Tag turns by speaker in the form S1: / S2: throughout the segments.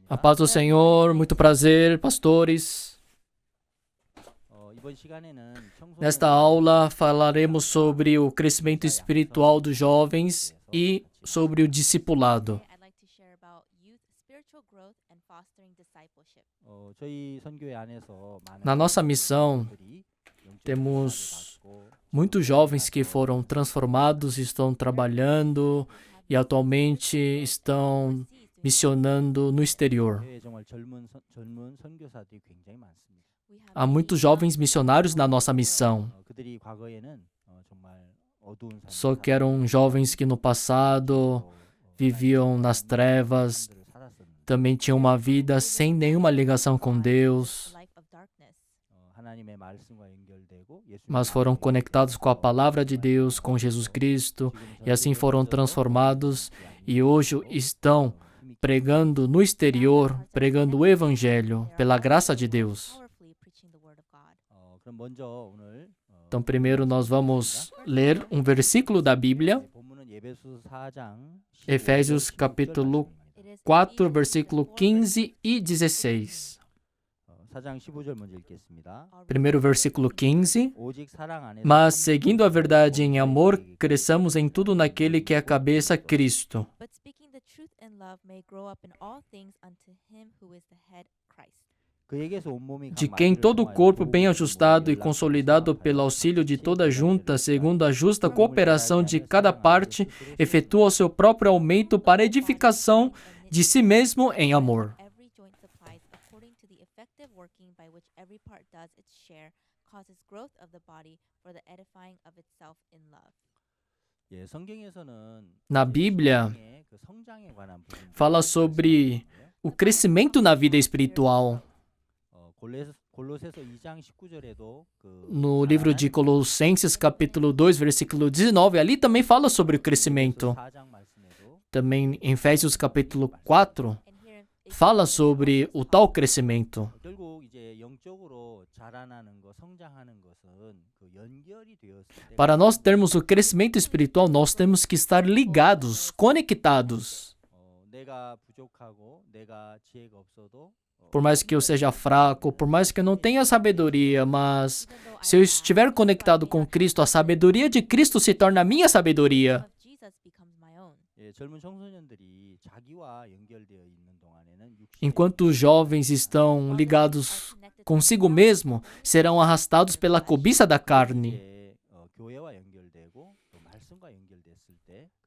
S1: A paz do Senhor, muito prazer, pastores. Nesta aula falaremos sobre o crescimento espiritual dos jovens e sobre o discipulado. Na nossa missão, temos muitos jovens que foram transformados, estão trabalhando e atualmente estão missionando no exterior. Há muitos jovens missionários na nossa missão. Só que eram jovens que no passado viviam nas trevas, também tinham uma vida sem nenhuma ligação com Deus, mas foram conectados com a palavra de Deus, com Jesus Cristo, e assim foram transformados e hoje estão pregando no exterior, pregando o Evangelho, pela graça de Deus. Então, primeiro nós vamos ler um versículo da Bíblia, Efésios capítulo 4, versículo 15 e 16. Primeiro versículo 15. Mas, seguindo a verdade em amor, cresçamos em tudo naquele que é a cabeça, Cristo, de quem todo o corpo bem ajustado e consolidado pelo auxílio de toda junta, segundo a justa cooperação de cada parte, efetua o seu próprio aumento para a edificação de si mesmo em amor. Na Bíblia, fala sobre o crescimento na vida espiritual. No livro de Colossenses, capítulo 2, versículo 19, ali também fala sobre o crescimento. Também em Efésios, capítulo 4, fala sobre o tal crescimento. Para nós termos o crescimento espiritual, nós temos que estar ligados, conectados. Por mais que eu seja fraco, por mais que eu não tenha sabedoria, mas se eu estiver conectado com Cristo, a sabedoria de Cristo se torna a minha sabedoria. Enquanto os jovens estão ligados consigo mesmo, serão arrastados pela cobiça da carne.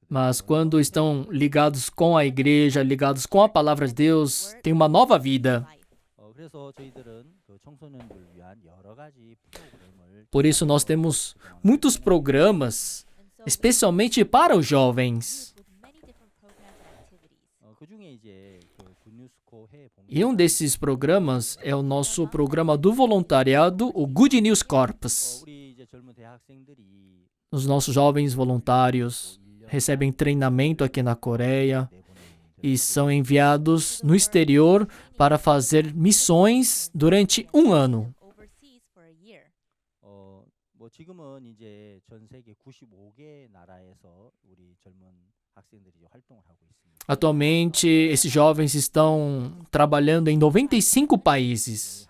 S1: Mas quando estão ligados com a igreja, ligados com a palavra de Deus, tem uma nova vida. Por isso nós temos muitos programas, especialmente para os jovens. E um desses programas é o nosso programa do voluntariado, o Good News Corps. Os nossos jovens voluntários recebem treinamento aqui na Coreia e são enviados no exterior para fazer missões durante um ano. Atualmente, esses jovens estão trabalhando em 95 países.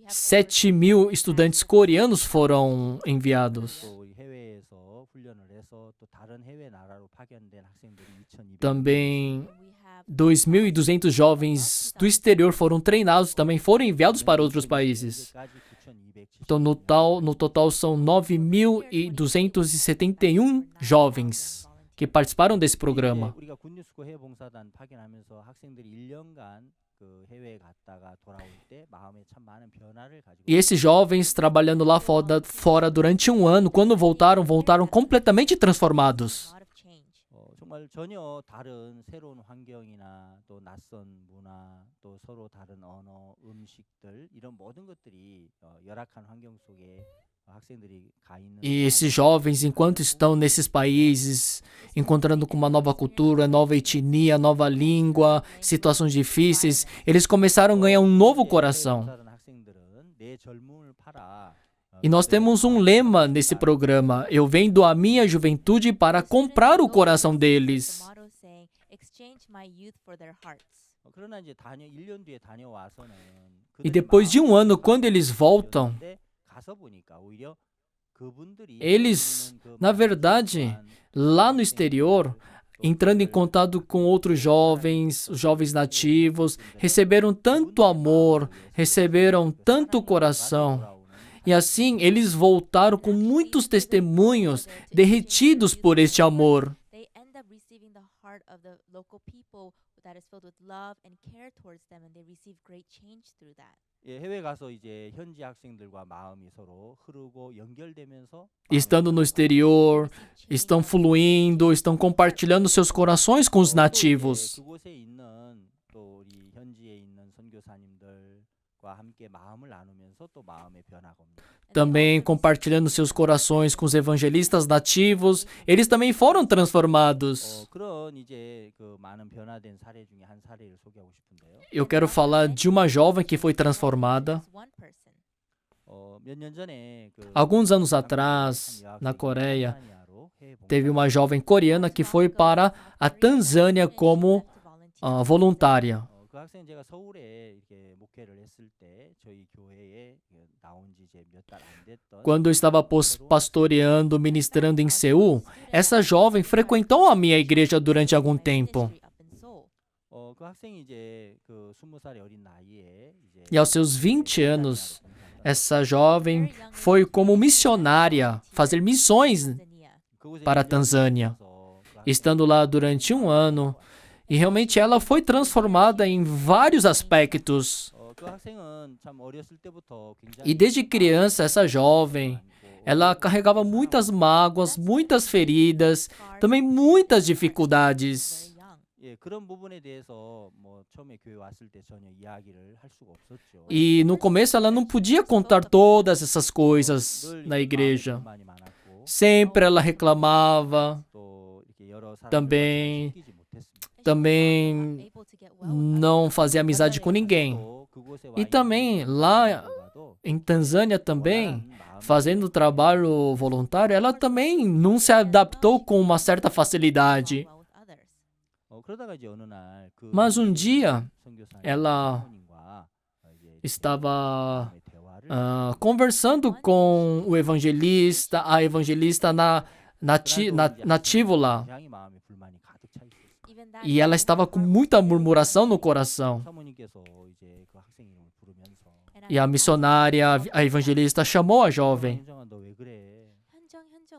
S1: 7.000 estudantes coreanos foram enviados. Também 2.200 jovens do exterior foram treinados, também foram enviados para outros países. Então, no total são 9.271 jovens que participaram desse programa. E esses jovens trabalhando lá fora durante um ano, quando voltaram completamente transformados. E esses jovens, enquanto estão nesses países, encontrando com uma nova cultura, nova etnia, nova língua, situações difíceis, eles começaram a ganhar um novo coração. E nós temos um lema nesse programa: eu vendo a minha juventude para comprar o coração deles. E depois de um ano, quando eles voltam, eles, na verdade, lá no exterior, entrando em contato com outros jovens, os jovens nativos, receberam tanto amor, receberam tanto coração. E assim, eles voltaram com muitos testemunhos derretidos por este amor. Estando no exterior, estão fluindo, estão compartilhando seus corações com os nativos. Também compartilhando seus corações com os evangelistas nativos, eles também foram transformados. Eu quero falar de uma jovem que foi transformada. Alguns anos atrás, na Coreia, teve uma jovem coreana que foi para a Tanzânia como voluntária. Quando eu estava pastoreando, ministrando em Seul, essa jovem frequentou a minha igreja durante algum tempo. E aos seus 20 anos, essa jovem foi como missionária fazer missões para a Tanzânia. Estando lá durante um ano, e realmente ela foi transformada em vários aspectos. E desde criança, essa jovem, ela carregava muitas mágoas, muitas feridas, também muitas dificuldades. E no começo ela não podia contar todas essas coisas na igreja. Sempre ela reclamava, também não fazia amizade com ninguém. E também lá em Tanzânia também, fazendo trabalho voluntário, ela também não se adaptou com uma certa facilidade. Mas um dia, ela estava conversando com o evangelista, a evangelista nativo lá. E ela estava com muita murmuração no coração. E a missionária, a evangelista, chamou a jovem.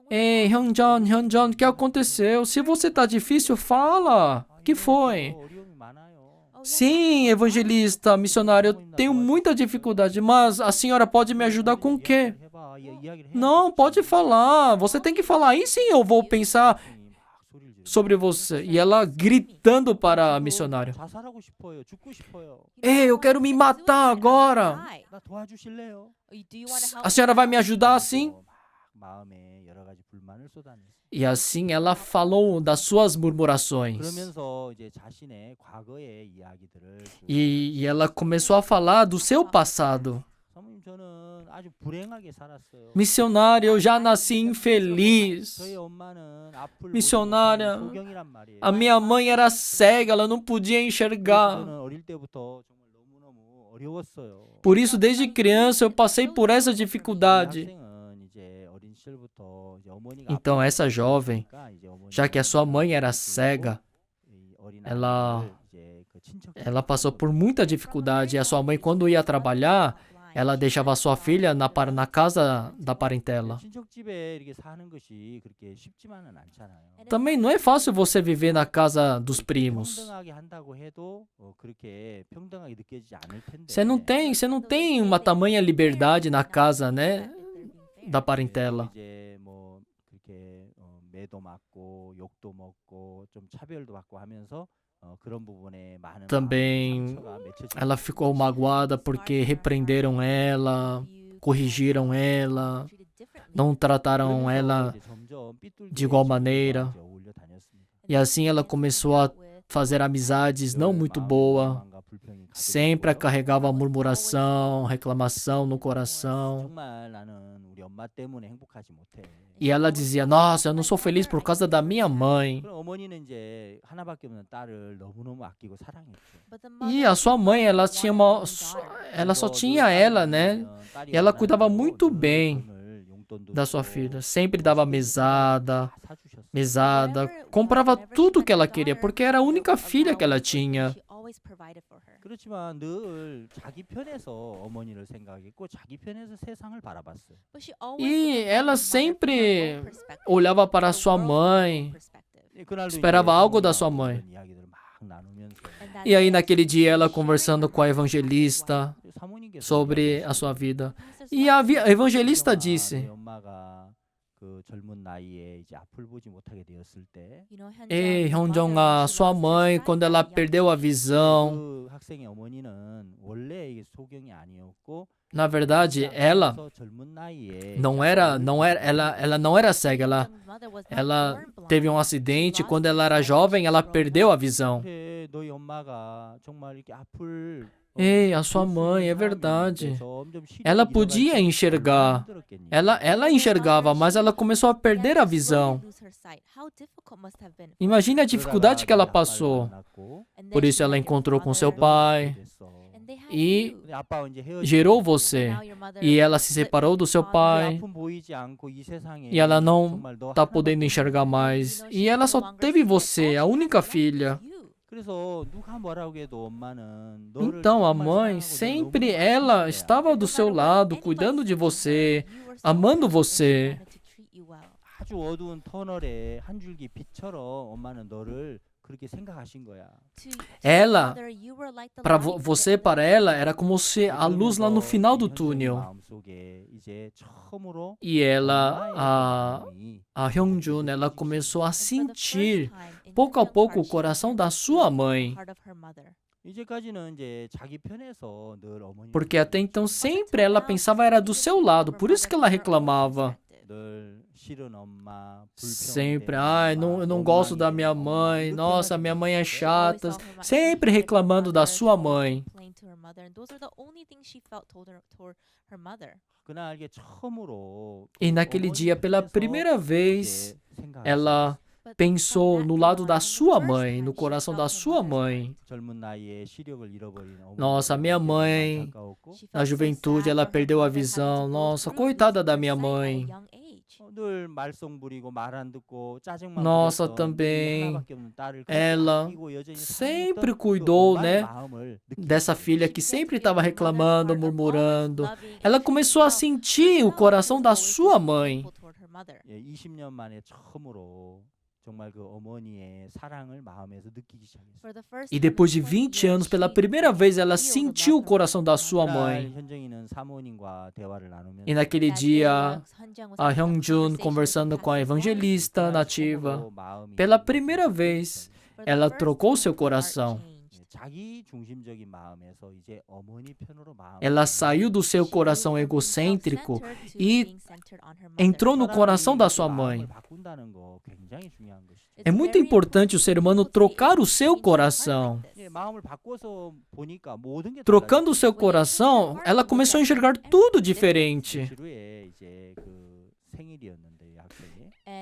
S1: Ei, Hyunjin, o que aconteceu? Se você está difícil, fala. O que foi? Sim, evangelista, missionária, eu tenho muita dificuldade, mas a senhora pode me ajudar com o quê? Não, pode falar. Você tem que falar. Aí sim eu vou pensar sobre você. E ela gritando para a missionária. Ei, eu quero me matar agora. A senhora vai me ajudar assim? E assim ela falou das suas murmurações. E ela começou a falar do seu passado. Missionária, eu já nasci infeliz. Missionária, a minha mãe era cega, ela não podia enxergar. Por isso, desde criança, eu passei por essa dificuldade. Então, essa jovem, já que a sua mãe era cega, ela passou por muita dificuldade. E a sua mãe, quando ia trabalhar, ela deixava a sua filha na casa da parentela. Também não é fácil você viver na casa dos primos. Você não tem uma tamanha liberdade na casa, né, da parentela. Também ela ficou magoada porque repreenderam ela, corrigiram ela, não trataram ela de igual maneira. E assim ela começou a fazer amizades não muito boas. Sempre carregava murmuração, reclamação no coração. E ela dizia, nossa, eu não sou feliz por causa da minha mãe. E a sua mãe, ela só tinha ela, né? E ela cuidava muito bem da sua filha. Sempre dava mesada, comprava tudo que ela queria, porque era a única filha que ela tinha.
S2: 그렇지만 늘 자기 편에서 어머니를 생각했고 자기 편에서 세상을 바라봤어요.
S1: E ela sempre olhava para sua mãe, esperava algo da sua mãe.
S2: 이야기들을 막 나누면서
S1: E aí, naquele dia, ela conversando com a evangelista sobre a sua vida. E a evangelista disse,
S2: 엄마가 그 젊은 나이에 이제 앞을 보지 못하게 되었을 때
S1: ei, Hyunjong, sua mãe, quando ela perdeu a visão,
S2: 그 학생의 어머니는 원래 이게 소경이 아니었고
S1: na verdade, ela
S2: 젊은 나이에
S1: ela não era cega, ela teve um acidente, quando ela era jovem, ela perdeu a visão.
S2: 그래, 너희 엄마가 정말 이렇게 앞을
S1: Ei, a sua mãe, é verdade. Ela podia enxergar. Ela enxergava, mas ela começou a perder a visão. Imagine a dificuldade que ela passou. Por isso ela encontrou com seu pai e gerou você. E ela se separou do seu pai. E ela não está podendo enxergar mais. E ela só teve você, a única filha. Então a mãe, sempre ela estava do seu lado, cuidando de você, amando você.
S2: 아주 어두운 터널에 한 줄기 빛처럼 엄마는 너를 그렇게 생각하신 거야.
S1: Ela, para você, para ela, era como se a luz lá no final do túnel.
S2: 마음속에 이제 처음으로
S1: E ela, a Hyunjun, ela começou a sentir, pouco a pouco, o coração da sua mãe.
S2: 이제까지는 이제 자기 편에서 늘 어머니
S1: Porque até então sempre ela pensava era do seu lado, por isso que ela reclamava.
S2: 늘 싫은 엄마,
S1: Sempre, ai, eu não gosto da minha mãe, nossa, minha mãe é chata, sempre reclamando da sua mãe.
S2: 그날 이게 처음으로
S1: E naquele dia, pela primeira vez, ela pensou no lado da sua mãe, no coração da sua mãe.
S2: 젊은 나이에 시력을 잃어버린 어머니.
S1: Nossa, minha mãe, na juventude, ela perdeu a visão. Nossa, coitada da minha mãe.
S2: 늘 말썽 부리고 말 안 듣고 짜증만
S1: Nossa,
S2: 부렸던
S1: também,
S2: 하나밖에 없는 딸을
S1: ela
S2: 가지고 여전히
S1: sempre
S2: 사랑했던
S1: cuidou,
S2: 그
S1: né,
S2: 엄마의 마음을 느끼는
S1: dessa filha que sempre estava reclamando, murmurando. Ela começou a sentir o coração da sua mãe.
S2: 20년 만에 처음으로 정말 그 어머니의 사랑을 마음에서 느끼기 시작했어요.
S1: E depois de 20 anos, pela primeira vez, ela sentiu o coração da sua mãe.
S2: 현정이는 사모님과 대화를 나누면서
S1: E naquele dia, a Hyunjun conversando com a evangelista nativa, pela primeira vez, ela trocou seu coração.
S2: 자기 중심적인 마음에서 이제 어머니 편으로 마음.
S1: Ela saiu do seu coração egocêntrico e entrou no coração da sua mãe.
S2: 바꾼다는 거 굉장히 중요한 것이죠.
S1: É muito importante o ser humano trocar o seu coração.
S2: 마음을 바꿔서 보니까 모든 게
S1: Trocando o seu coração, ela começou a enxergar tudo diferente.
S2: 주에 이제 그 생일이었는데 이 학생이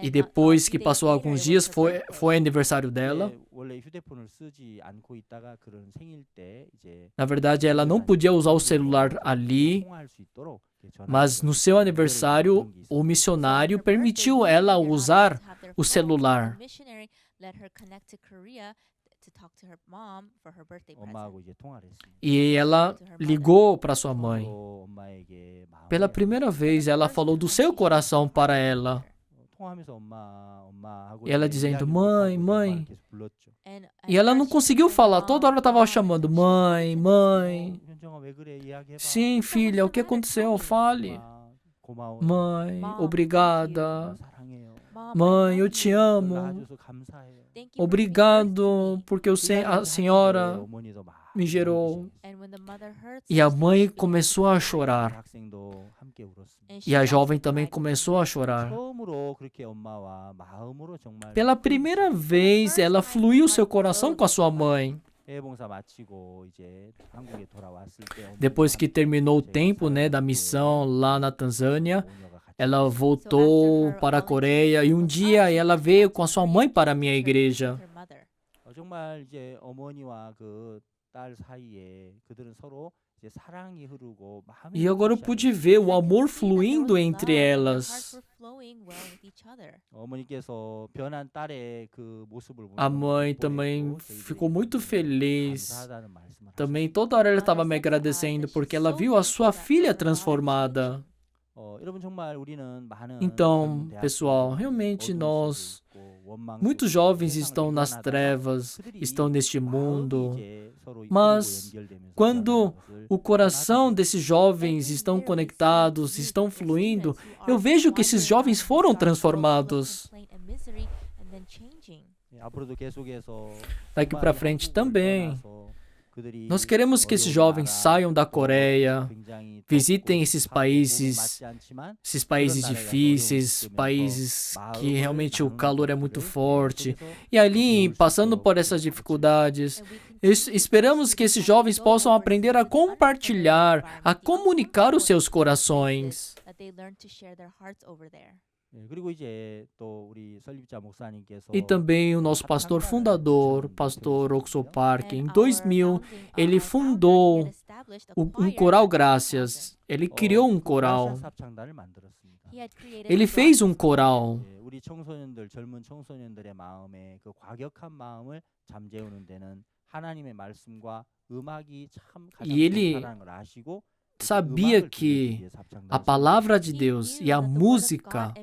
S1: E depois que passou alguns dias, foi aniversário dela.
S2: 원래 휴대폰을 쓰지 않고 있다가 그런 생일 때 이제
S1: Na verdade, ela não podia usar o celular ali,
S2: 통화할 수 있도록
S1: mas no seu aniversário, o missionário permitiu ela usar o celular.
S2: 엄마하고 이제 통화를 했습니다.
S1: E ela ligou para sua mãe.
S2: 또 엄마에게 마음을
S1: Pela primeira vez, ela falou do seu coração para ela.
S2: 통화하면서 엄마하고
S1: E ela
S2: 이제
S1: dizendo,
S2: 이야기를
S1: mãe,
S2: 하고
S1: mãe.
S2: 계속 불렀죠.
S1: E ela não conseguiu falar, toda hora estava chamando, mãe, mãe.
S2: 현정아 왜 그래 이야기해봐.
S1: Sim, filha, o que aconteceu? Fale.
S2: 엄마, 고마워요.
S1: Mãe, obrigada.
S2: 사랑해요.
S1: Mãe, eu te amo.
S2: 낳아줘서 감사해요.
S1: Obrigado, porque a senhora
S2: 어머니도 막
S1: me gerou.
S2: 울기
S1: E a mãe começou a chorar.
S2: 학생도 함께 울었습니다.
S1: E a jovem também começou a chorar.
S2: 처음으로 그렇게 엄마와 마음으로 정말
S1: Pela primeira vez, ela fluiu seu coração com a sua mãe.
S2: 해외봉사 마치고 이제 한국에 돌아왔을 때
S1: Depois que terminou o tempo, né, da missão lá na Tanzânia, Ela voltou para a Coreia e um dia ela veio com a sua mãe para a minha igreja.
S2: 정말 이제 어머니와 그 딸 사이에 그들은 서로 이제 사랑이 흐르고 마음이
S1: E agora eu pude ver o amor fluindo entre elas.
S2: 어머니께서 변한 딸의 그 모습을
S1: A
S2: 보면
S1: mãe também
S2: 기뻐했고
S1: ficou muito feliz.
S2: 감사하다는 말씀을
S1: Também toda hora ela estava me agradecendo porque ela viu a sua filha transformada.
S2: 여러분 정말 우리는 많은
S1: Então,
S2: 젊은
S1: pessoal,
S2: 대학교에
S1: realmente
S2: 어두운
S1: nós,
S2: 속에 있고 원망
S1: muitos
S2: 속에
S1: jovens
S2: 세상을
S1: estão nas
S2: 비관하다가
S1: trevas,
S2: 그들이
S1: estão neste
S2: 마음이
S1: mundo.
S2: 이제 서로
S1: Mas
S2: 이끌고 연결되면서
S1: quando
S2: 변하는
S1: o
S2: 것을
S1: coração desses jovens estão conectados, estão fluindo, eu vejo que esses jovens foram transformados.
S2: 앞으로도 계속해서
S1: Daqui para frente também.
S2: 그들이
S1: Nós queremos que esses jovens saiam da Coreia,
S2: 굉장히
S1: visitem esses
S2: 덥고
S1: países,
S2: 맞지 않지만
S1: esses países difíceis, países que realmente o calor é muito forte. E ali, passando por essas dificuldades, esperamos que esses jovens possam aprender a compartilhar, a comunicar os seus corações.
S2: 그리고 이제 또 우리 설립자 목사님께서
S1: E também o nosso pastor fundador, pastor Oxo Park, em 2000, ele fundou um coral Graças. Ele criou um coral.
S2: 합창단을 만들었습니다.
S1: Ele fez um coral.
S2: 우리 청소년들 젊은 청소년들의 마음에 그 과격한 마음을 잠재우는 데는 하나님의 말씀과 음악이 참 가장
S1: E ele
S2: 좋다는 걸 아시고
S1: sabia que a palavra de Deus e a música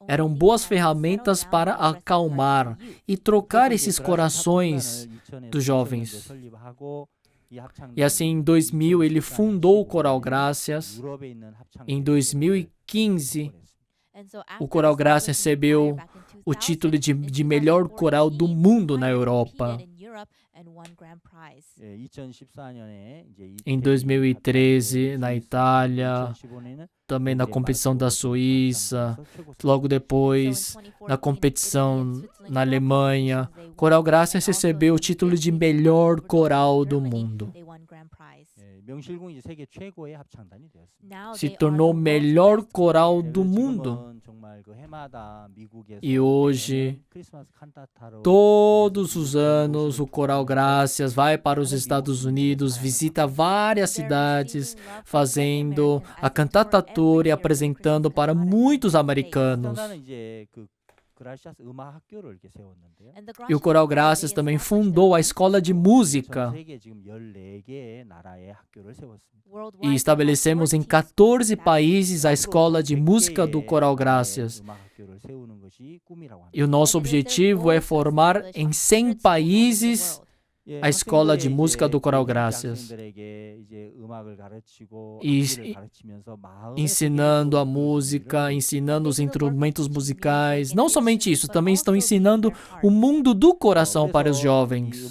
S1: eram boas ferramentas para acalmar e trocar esses corações dos jovens. E assim, em 2000, ele fundou o Coral Graças. Em 2015, o Coral Graças recebeu o título de melhor coral do mundo na Europa. Em 2013, na Itália, também na competição da Suíça, logo depois, na competição na Alemanha, Coral Graças recebeu o título de melhor coral do mundo. Se tornou o melhor coral do mundo. E hoje, todos os anos, o Coral Graças vai para os Estados Unidos, visita várias cidades, fazendo a cantata tour e apresentando para muitos americanos. E o Coral Graças também fundou a escola de música. E estabelecemos em 14 países a escola de música do Coral Graças. E o nosso objetivo é formar em 100 países a escola de música do Coral Graças. E ensinando a música, ensinando os instrumentos musicais. Não somente isso, também estão ensinando o mundo do coração para os jovens.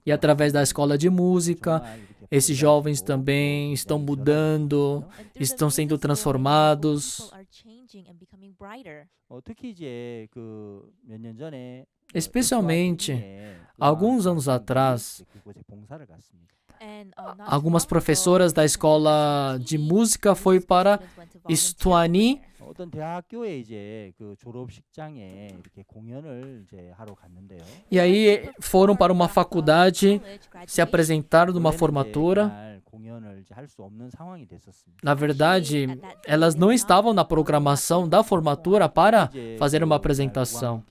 S1: E através da escola de música, esses jovens também estão mudando, estão sendo transformados. Especialmente, alguns anos atrás, algumas professoras da escola de música foram para Stuani. E aí foram para uma faculdade, se apresentaram numa formatura. Na verdade, elas não estavam na programação da formatura para fazer uma apresentação.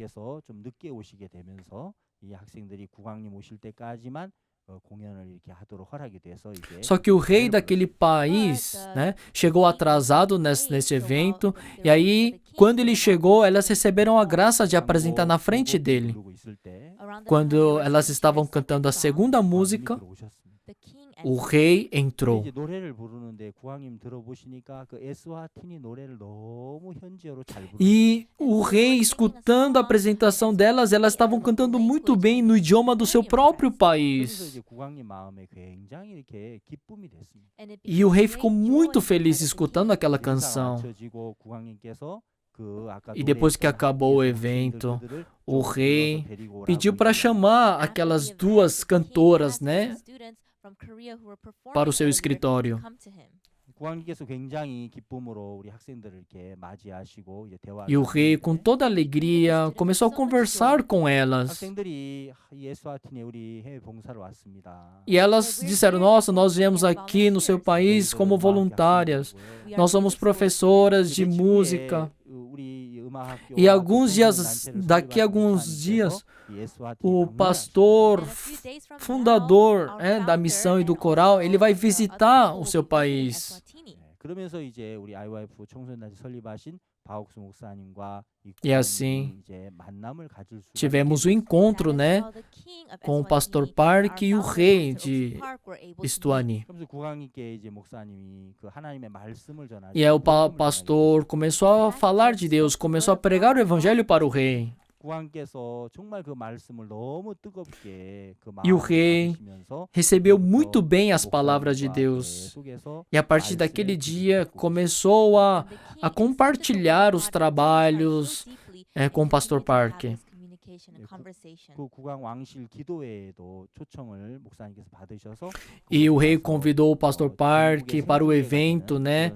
S1: Só que o rei daquele país, né, chegou atrasado nesse evento, e aí, quando ele chegou, elas receberam a graça de apresentar na frente dele. Quando elas estavam cantando a segunda música, o rei entrou. E o rei, escutando a apresentação delas, elas estavam cantando muito bem no idioma do seu próprio país. E o rei ficou muito feliz escutando aquela canção. E depois que acabou o evento, o rei pediu para chamar aquelas duas cantoras, né, para o seu escritório.
S2: 국왕님께서 굉장히 기쁨으로 우리 학생들을 이렇게 맞이하시고 이제 대화를
S1: E o rei, com
S2: 나누는데
S1: toda alegria, começou a conversar com elas.
S2: 학생들이 예수아틴에 우리 해외 봉사를 왔습니다.
S1: E elas disseram: Nossa, nós viemos aqui no seu país como voluntárias. Nós somos professoras de música. E daqui a alguns dias, o pastor fundador da missão e do coral, ele vai visitar o seu país.
S2: 그러면서 이제 우리 IYF 청소년단체 설립하신 바옥수 목사님과
S1: E assim,
S2: 이제 만남을 가질 수
S1: tivemos o encontro, né, com o pastor Park e o rei de Estuani.
S2: 그러면서 국왕님께 이제 목사님이 그 하나님의 말씀을 전하시고
S1: E aí o pastor começou a falar de Deus, começou a pregar o evangelho para o rei.
S2: 국왕께서 정말 그 말씀을 너무 뜨겁게 그
S1: E o
S2: 마음을
S1: rei
S2: 받으시면서
S1: recebeu muito bem as palavras de Deus.
S2: 계속해서
S1: E a partir daquele dia começou a compartilhar os trabalhos com o pastor Park.
S2: 그 국왕 왕실 기도회에도 초청을 목사님께서 받으셔서
S1: E o rei convidou o pastor Park para o evento, né,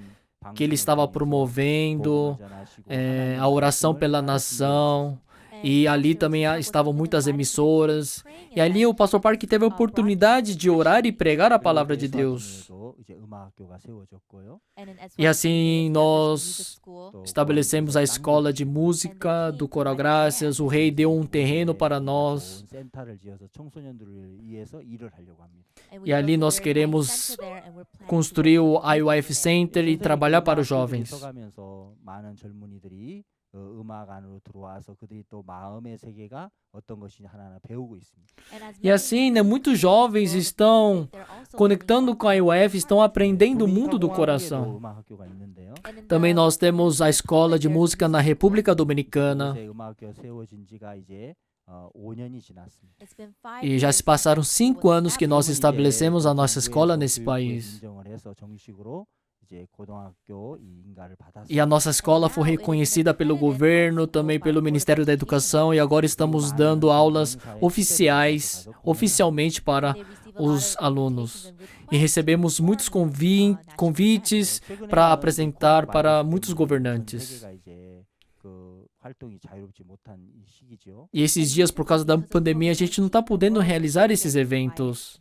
S1: que ele estava promovendo, a oração pela nação. E ali também estavam muitas emissoras. E ali o pastor Park teve a oportunidade de orar e pregar a palavra de Deus. E assim nós estabelecemos a escola de música do Coral Graças. O rei deu um terreno para nós. E ali nós queremos construir o IYF Center e trabalhar para os jovens.
S2: 음악 안으로 들어와서 그들이 또 마음의 세계가 어떤 것인지 하나하나 배우고 있습니다.
S1: E assim, né, muitos jovens estão conectando com a IYF, estão aprendendo o mundo do coração.
S2: 음악 학교가 있는데요.
S1: Também nós temos a escola de música na República Dominicana.
S2: 음악 학교 세워진 지가 이제 5년이 지났습니다.
S1: E já se passaram 5 anos que nós estabelecemos a nossa escola nesse país.
S2: 인정을 해서 정식으로 이제 고등학교 인가를 받았습니다.
S1: E a nossa escola foi reconhecida pelo governo, também pelo Ministério da Educação, e agora estamos dando aulas oficialmente para os alunos. E recebemos muitos convites para apresentar para muitos governantes. E esses dias, por causa da pandemia, a gente não está podendo realizar esses eventos.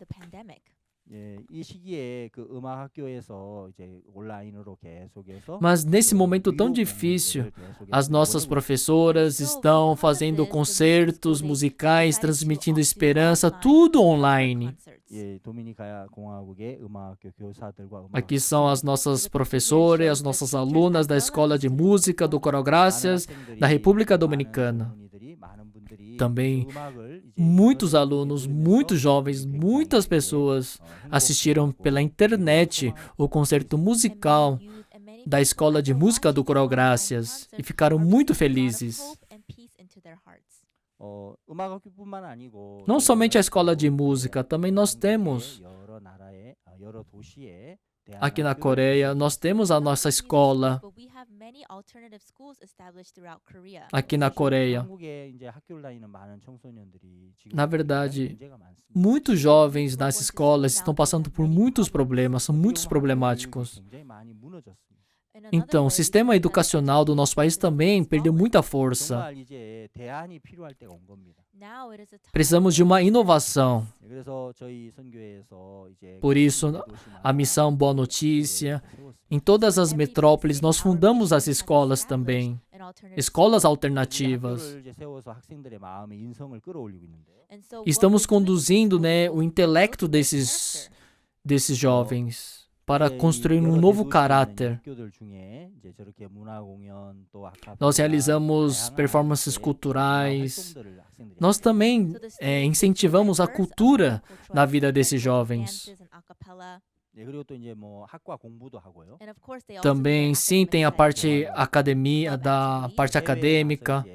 S2: 이 시기에 그 음악 학교에서 이제 온라인으로 계속해서
S1: Mas nesse momento tão difícil, as nossas professoras estão fazendo concertos musicais, transmitindo esperança, tudo online.
S2: 예, 도미니카 공화국의 음악 학교 교사들과 음악
S1: Aqui são as nossas professoras, as nossas alunas da Escola de Música do Coral Graças da República Dominicana. Também muitos alunos, muitos jovens, muitas pessoas assistiram pela internet o concerto musical da Escola de Música do Coral Graças e ficaram muito felizes. Não somente a escola de música, também nós temos aqui na Coreia, nós temos a nossa escola aqui na Coreia. Na verdade, muitos jovens nas escolas estão passando por muitos problemas, são muitos problemáticos. Então, o sistema educacional do nosso país também perdeu muita força. Precisamos de uma inovação. Por isso, a missão Boa Notícia, em todas as metrópoles, nós fundamos as escolas também, escolas alternativas. Estamos conduzindo, né, o intelecto desses jovens para construir um novo caráter. Nós realizamos performances culturais. Nós também incentivamos a cultura na vida desses jovens. Também, sim, tem a parte parte acadêmica.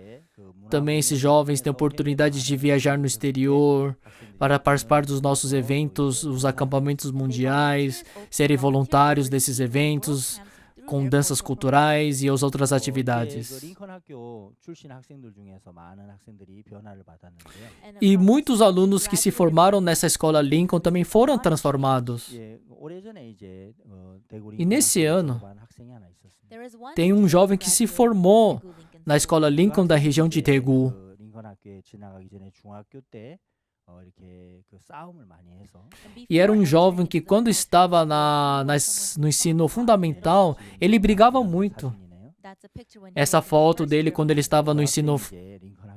S1: Também esses jovens têm oportunidade de viajar no exterior para participar dos nossos eventos, os acampamentos mundiais, serem voluntários desses eventos, com danças culturais e as outras atividades.
S2: 링컨 학교 출신 학생들 중에서 많은 학생들이 변화를 받았는데요.
S1: E muitos alunos que se formaram nessa escola Lincoln também foram transformados.
S2: 오래전에 이제 대구
S1: E nesse ano,
S2: 한 학생이 하나 있었습니다.
S1: tem um jovem que se formou na escola Lincoln da região de Daegu.
S2: 링컨 학교에 지나가기 전에 중학교 때 이렇게 그 싸움을 많이 해서
S1: E era um jovem que, quando estava no ensino fundamental, ele brigava muito. Essa foto dele quando ele estava no ensino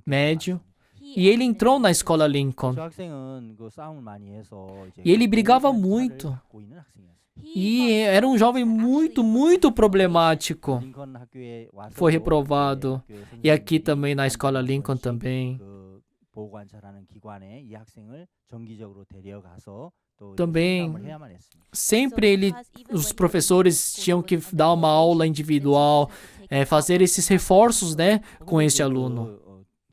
S1: médio. E ele entrou na escola Lincoln.
S2: 저 학생은 그 싸움을 많이 해서 이제
S1: E ele brigava muito.
S2: 갖고 있는 학생이었어요.
S1: E era um jovem muito problemático.
S2: 링컨 학교에 와서
S1: Foi reprovado.
S2: 이제 학교의
S1: E aqui
S2: 선생님들이
S1: também na escola Lincoln
S2: 번씩
S1: também.
S2: 그 보호관찰하는 기관에 이 학생을 정기적으로 데려가서 또
S1: Também.
S2: 상담을 해야만 했습니다.
S1: Sempre os professores tinham que dar uma aula individual, fazer esses reforços, né, com este aluno.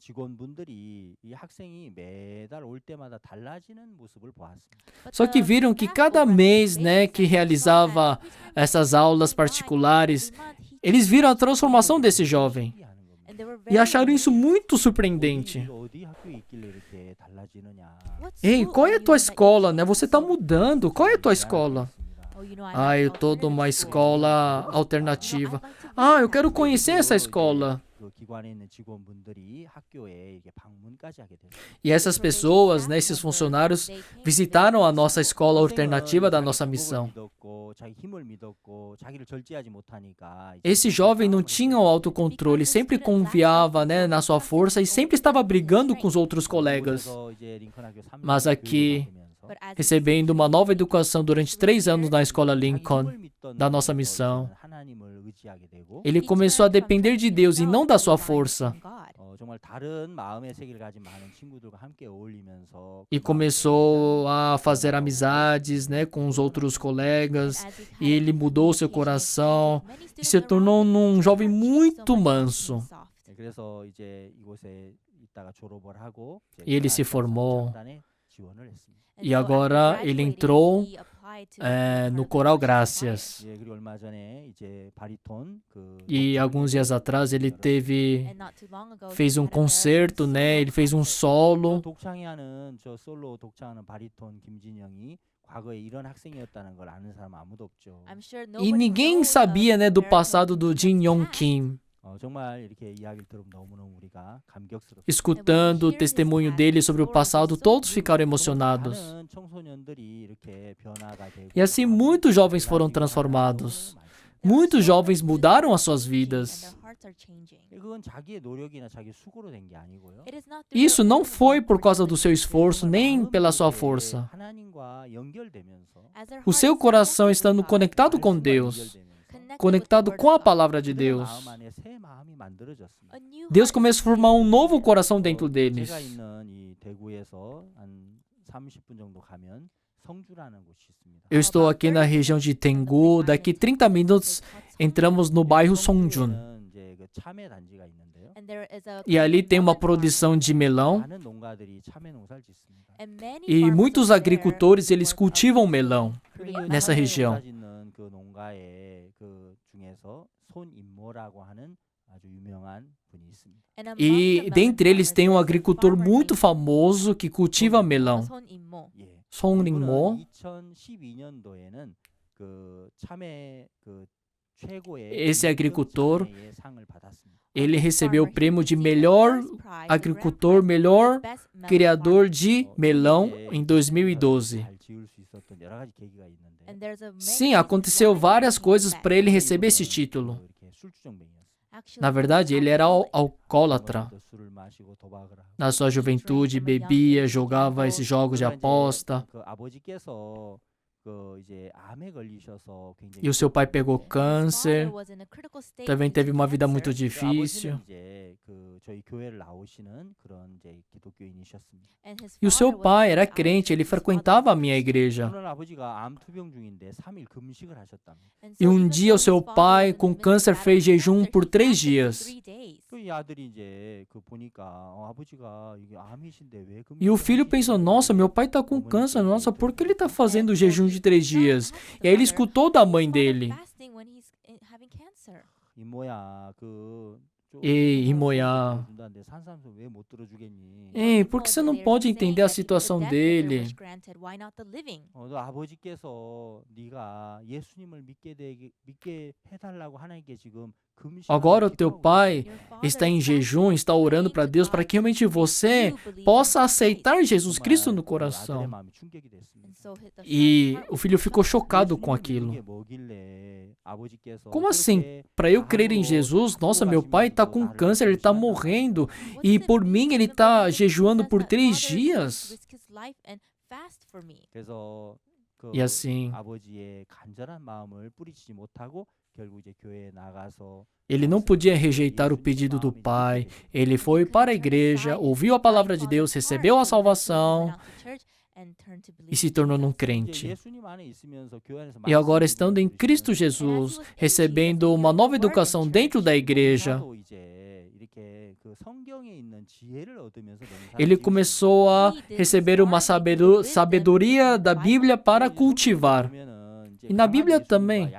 S2: 직원분들이 이 학생이 매달 올 때마다 달라지는 모습을 보았습니다.
S1: Só que viram que cada mês, né, que realizava essas aulas particulares, eles viram a transformação desse jovem e acharam isso muito surpreendente.
S2: 어디 학교에 있길래 이렇게 달라지느냐.
S1: Ei, qual é a tua escola, né? Você está mudando. Qual é a tua escola? Ah, eu tô numa escola alternativa. Ah, eu quero conhecer essa escola.
S2: 그 기관에 있는 직원분들이 학교에 이렇게 방문까지 하게 됐어요.
S1: E essas pessoas, né, esses funcionários, visitaram a nossa escola alternativa da nossa missão.
S2: 자기 힘을 믿었고 자기를 절제하지 못하니까
S1: Esse jovem não tinha o autocontrole, sempre confiava, né, na sua força e sempre estava brigando com os outros colegas. Mas aqui, recebendo uma nova educação durante 3 anos na escola Lincoln, da nossa missão, ele começou a depender de Deus e não da sua força.
S2: 정말 다른 마음의 세계를 가진 많은 친구들과 함께 어울리면서
S1: E começou a fazer amizades, né, com os outros colegas. E ele mudou seu coração e se tornou um jovem muito manso.
S2: 그래서 이제 이곳에 있다가 졸업을 하고
S1: E ele se formou.
S2: 지원을 했습니다.
S1: E agora ele entrou no Coral Gracias.
S2: 예, 그리고 얼마 전에 이제 바리톤 그
S1: E alguns dias atrás ele fez um concerto, né? Ele fez um solo.
S2: 독창하는 저 솔로 독창하는 바리톤 김진영이 과거에 이런 학생이었다는 걸 아는 사람 아무도 없죠.
S1: E ninguém sabia, né, do passado do Jin Yong Kim.
S2: 정말 이렇게 이야기를 들으면 너무너무 우리가 감격스럽습니다.
S1: Escutando o testemunho dele sobre o passado, todos ficaram emocionados.
S2: 많은 청소년들이 이렇게 변화가 되고
S1: E assim muitos jovens foram transformados. Muitos jovens mudaram as suas vidas.
S2: 그건 자기의 노력이나 자기 수고로 된 게 아니고요.
S1: Isso não foi por causa do seu esforço, nem pela sua força.
S2: 하나님과 연결되면서
S1: O seu coração estando conectado com Deus, conectado com a palavra de Deus,
S2: 마음 안에 새 마음이 만들어졌습니다.
S1: Deus começa a formar um novo coração dentro deles.
S2: 제가 있는 이 대구에서 한 30분 정도 가면 성주라는 곳이 있습니다.
S1: Eu estou aqui na região de Daegu. Daqui 30 minutos entramos no bairro Songjun.
S2: 이제 그 참외 단지가 있는데요.
S1: E ali tem uma produção de melão.
S2: 많은 농가들이 참외 농사를 짓습니다.
S1: E muitos agricultores eles cultivam melão nessa região.
S2: 짓는 그 농가의 그 중에서 손임모라고 하는 아주 유명한 분이 있습니다.
S1: E dentre eles tem um agricultor muito famoso que cultiva melão.
S2: 예.
S1: Songningmo.
S2: 2012년도에는 그 참외 그 최고의
S1: Esse agricultor,
S2: 참외의 상을 받았습니다.
S1: ele recebeu o prêmio de melhor agricultor, melhor criador de melão em 2012.
S2: 잘 지을 수 있었던 여러 가지 계기가 있는데
S1: Sim, aconteceu várias coisas para ele receber esse título.
S2: 이렇게 술주정뱅이였어요.
S1: Na verdade, ele era alcoólatra.
S2: 술을 마시고 도박을 하고
S1: Na sua juventude, bebia, jogava esses jogos de aposta.
S2: 그 아버지께서 그 이제 암에 걸리셔서 굉장히
S1: E o seu pai pegou câncer. Também teve uma vida muito
S2: 그
S1: difícil.
S2: 아버지는 이제 그 저희 교회를 나오시는 그런 이제 기독교인이셨습니다.
S1: E o seu pai era crente, ele frequentava a minha igreja.
S2: 오늘 아버지가 암 투병 중인데 3일 금식을 하셨답니다.
S1: E um dia o seu pai, com câncer, fez jejum por 3 dias.
S2: 그 이 아들이 이제 그 보니까 아버지가 이게 암이신데 왜 금식?
S1: E o filho pensou, nossa, meu pai está com câncer, nossa, por que ele está fazendo jejum de 3 dias? E aí ele escutou da mãe dele.
S3: answer.
S2: 이모야,
S1: Ei, Imoiá,
S2: 준다는데 산삼수 왜 못 들어주겠니?
S1: ei, por que você não pode entender a situação dele?
S3: Why not the living?
S2: 너 아버지께서 네가 예수님을 믿게 해달라고 하나님께 지금
S1: Agora o teu pai
S3: Your father
S1: está em
S3: is
S1: jejum, está orando para Deus para que realmente você possa aceitar Jesus Cristo no coração.
S2: 마음이 충격이 됐습니다.
S3: And so the
S1: E
S3: son's
S1: o
S3: heart
S1: filho
S3: was
S1: ficou
S3: shocked.
S1: chocado com aquilo. Como assim? Para eu crer em Jesus, nossa, meu pai está com câncer, ele está morrendo.
S3: What's
S1: E
S3: the
S1: por mim
S3: meaning
S1: ele
S3: of
S1: está
S3: the
S1: jejuando
S3: says
S1: por
S3: that
S1: 3
S3: father
S1: dias.
S3: risk his life and fast for me?
S2: 그래서 그
S1: E assim,
S2: 아버지의 간절한 마음을 뿌리치지 못하고 결국 이제 교회에 나가서
S1: ele não podia rejeitar o pedido do pai. Ele foi para a igreja, ouviu a palavra de Deus, recebeu a salvação e se tornou um crente.
S2: 예수님 안에 있으면서 교회 안에서
S1: E agora,
S2: 말씀을
S1: estando em
S2: 들으시면서
S1: Cristo Jesus, recebendo uma nova educação dentro da igreja,
S2: 농사도 이제 이렇게 그 성경에 있는 지혜를 얻으면서 농사를
S1: ele
S2: 지으시는
S1: começou a receber uma sabedoria da Bíblia para cultivar. E na Bíblia também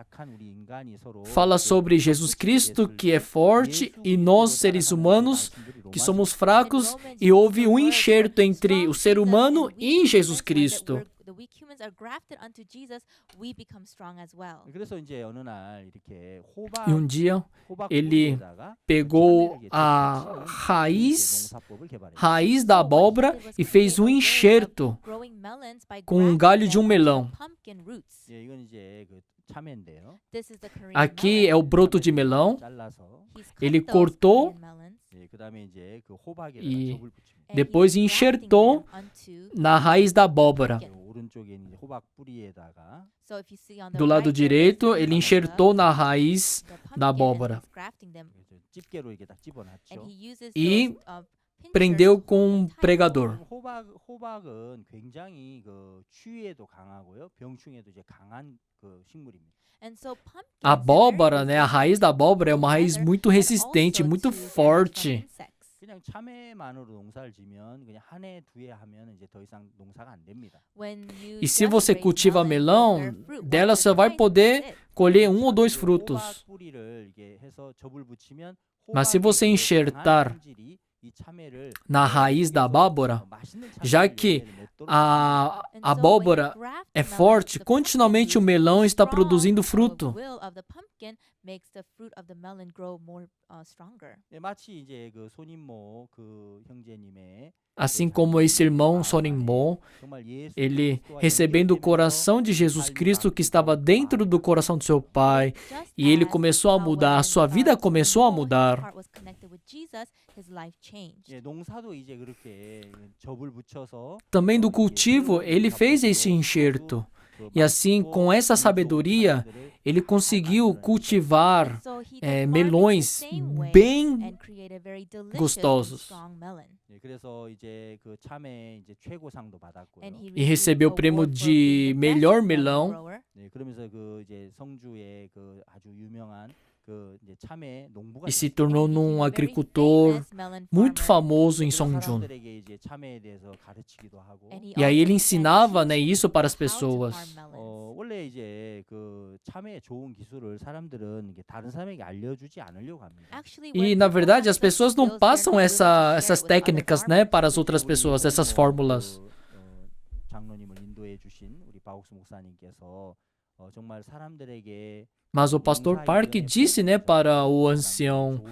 S1: fala sobre Jesus Cristo, que é forte, e nós, seres humanos, que somos fracos, e houve um enxerto entre o ser humano e Jesus Cristo.
S3: The weak humans are grafted unto Jesus, we become strong as well.
S2: 그래서 이제 어느 날 이렇게
S1: E um dia
S2: 호박
S1: ele
S2: 뿌리에다가
S1: pegou
S2: 참외를
S1: a
S2: 이제 농사법을 개발했어요.
S1: raiz da abóbora e fez um enxerto
S3: Growing melons by
S1: com um galho de
S3: grafting them
S1: melão.
S3: onto pumpkin roots.
S2: 예, 이건 이제 그 참외인데요.
S3: This is the Korean
S1: Aqui é o broto de melão.
S2: 잘라서
S3: He's cut
S1: ele
S3: those
S1: cortou
S3: Korean melons
S2: 예, 그다음에 이제 그 호박에다가
S1: E
S2: 접을 붙입니다.
S3: and
S1: depois
S3: he's grafting
S1: enxertou
S3: them onto
S1: na raiz da abóbora.
S2: 그 오른쪽에 있는 이제 호박 뿌리에다가
S3: So if you see on the
S1: Do lado
S3: right, there
S1: direito,
S3: is
S1: ele
S3: the
S1: enxertou na raiz
S3: the pumpkin
S1: da
S3: and
S1: abóbora.
S3: he's grafting them.
S2: 그래서 집게로 이렇게 딱
S3: And
S2: 집어놨죠.
S3: he uses
S1: E
S3: those, pincers
S1: prendeu
S3: to
S1: com
S3: hold
S1: um
S3: them tight.
S1: pregador.
S2: 호박은 굉장히 그 추위에도 강하고요, 병충해도 이제 강한 그 식물입니다.
S3: And so pumpkins
S1: A
S3: are very
S1: abóbora, né? A
S3: resistant
S1: raiz da abóbora é uma
S3: to
S1: raiz
S3: weather
S1: muito
S3: and
S1: resistente,
S3: also
S1: muito
S3: to damage from
S1: forte.
S3: insects.
S2: 그냥 참외만으로 농사를 지면 그냥 한 해, 두 해 하면 이제 더 이상 농사가 안 됩니다.
S3: When you
S1: E se
S3: just
S1: você
S3: raise
S1: cultiva
S3: melons,
S1: melão,
S3: their fruit,
S1: dela
S3: once
S1: você
S3: or
S1: vai
S3: twice,
S1: poder
S3: that's it.
S1: colher um ou dois
S2: 그
S1: frutos.
S2: 호박 뿌리를 이게 해서 접을 붙이면
S1: Mas se
S2: 호박의
S1: você
S2: 그
S1: enxertar
S2: 강한 성질이 이 참외를
S1: na raiz da abóbora,
S2: 맛있는
S1: já
S2: 참외를
S1: que
S2: 맺도록
S1: a
S3: And so when you
S1: abóbora
S3: graft
S1: é
S3: the melon,
S1: forte,
S3: the pumpkin
S1: continuamente o
S3: roots
S1: melão está
S3: strong,
S1: produzindo
S3: the
S1: fruto.
S3: will of the pumpkin makes the fruit of the melon grow more stronger.
S2: 예, 마치 이제 그 손인모 그 형제님의
S1: Assim como esse irmão Sonimon,
S2: 정말 예수
S1: ele
S2: 그리스도와
S1: recebendo o
S2: 연결되면서
S1: coração de Jesus Cristo que estava dentro do coração do seu pai,
S3: Just
S1: e ele
S3: as,
S1: começou a mudar, a
S3: when,
S1: sua vida começou a
S3: Sonimon, his
S1: mudar.
S3: heart was connected with Jesus, his life changed.
S2: 예, 농사도 이제 그렇게 접을 붙여서
S1: Também do cultivo, ele fez esse enxerto. E assim, com essa sabedoria, ele conseguiu cultivar
S3: So he
S1: eh,
S3: did farming the
S1: melões
S3: same way
S1: bem
S3: and create a very delicious and
S1: gostosos.
S3: strong melon.
S2: 예, 그래서 이제 그 참외 이제 최고상도 받았고요.
S3: And he
S1: E recebeu o
S3: received
S1: prêmio
S3: award for
S1: de
S3: being the
S1: melhor
S3: best melon
S1: melão.
S3: grower.
S2: 네, 그러면서 그 이제 성주의 그 아주 유명한 그 이제 참외 농부가
S1: E se
S2: 됐어요.
S1: tornou
S3: And he
S1: num
S3: became a very
S1: agricultor
S3: famous melon
S1: muito
S3: farmer.
S1: famoso em
S2: 그래서
S1: Songjun.
S2: 사람들에게 이제 참외에 대해서 가르치기도 하고
S3: And he
S1: E aí ele
S3: also began
S1: ensinava, né,
S3: teaching
S1: isso para as
S3: people how to
S1: pessoas.
S3: farm melons.
S2: 원래 이제 그 참외의 좋은 기술을 사람들은 이게 다른 사람에게 알려주지 않으려고 합니다.
S3: Actually,
S1: E
S3: when
S1: na
S3: people
S1: verdade
S3: have
S1: as
S3: some
S1: pessoas não
S3: skills, they're
S1: passam
S3: not willing to share
S1: essas
S3: it with other
S1: técnicas, né,
S3: farmers.
S1: para as outras
S2: 우리
S1: pessoas, essas
S2: 오늘
S1: fórmulas.
S2: 장로님을 인도해 주신 우리 바욱스 목사님께서 정말 사람들에게
S1: Mas o pastor Park disse, né, para o ancião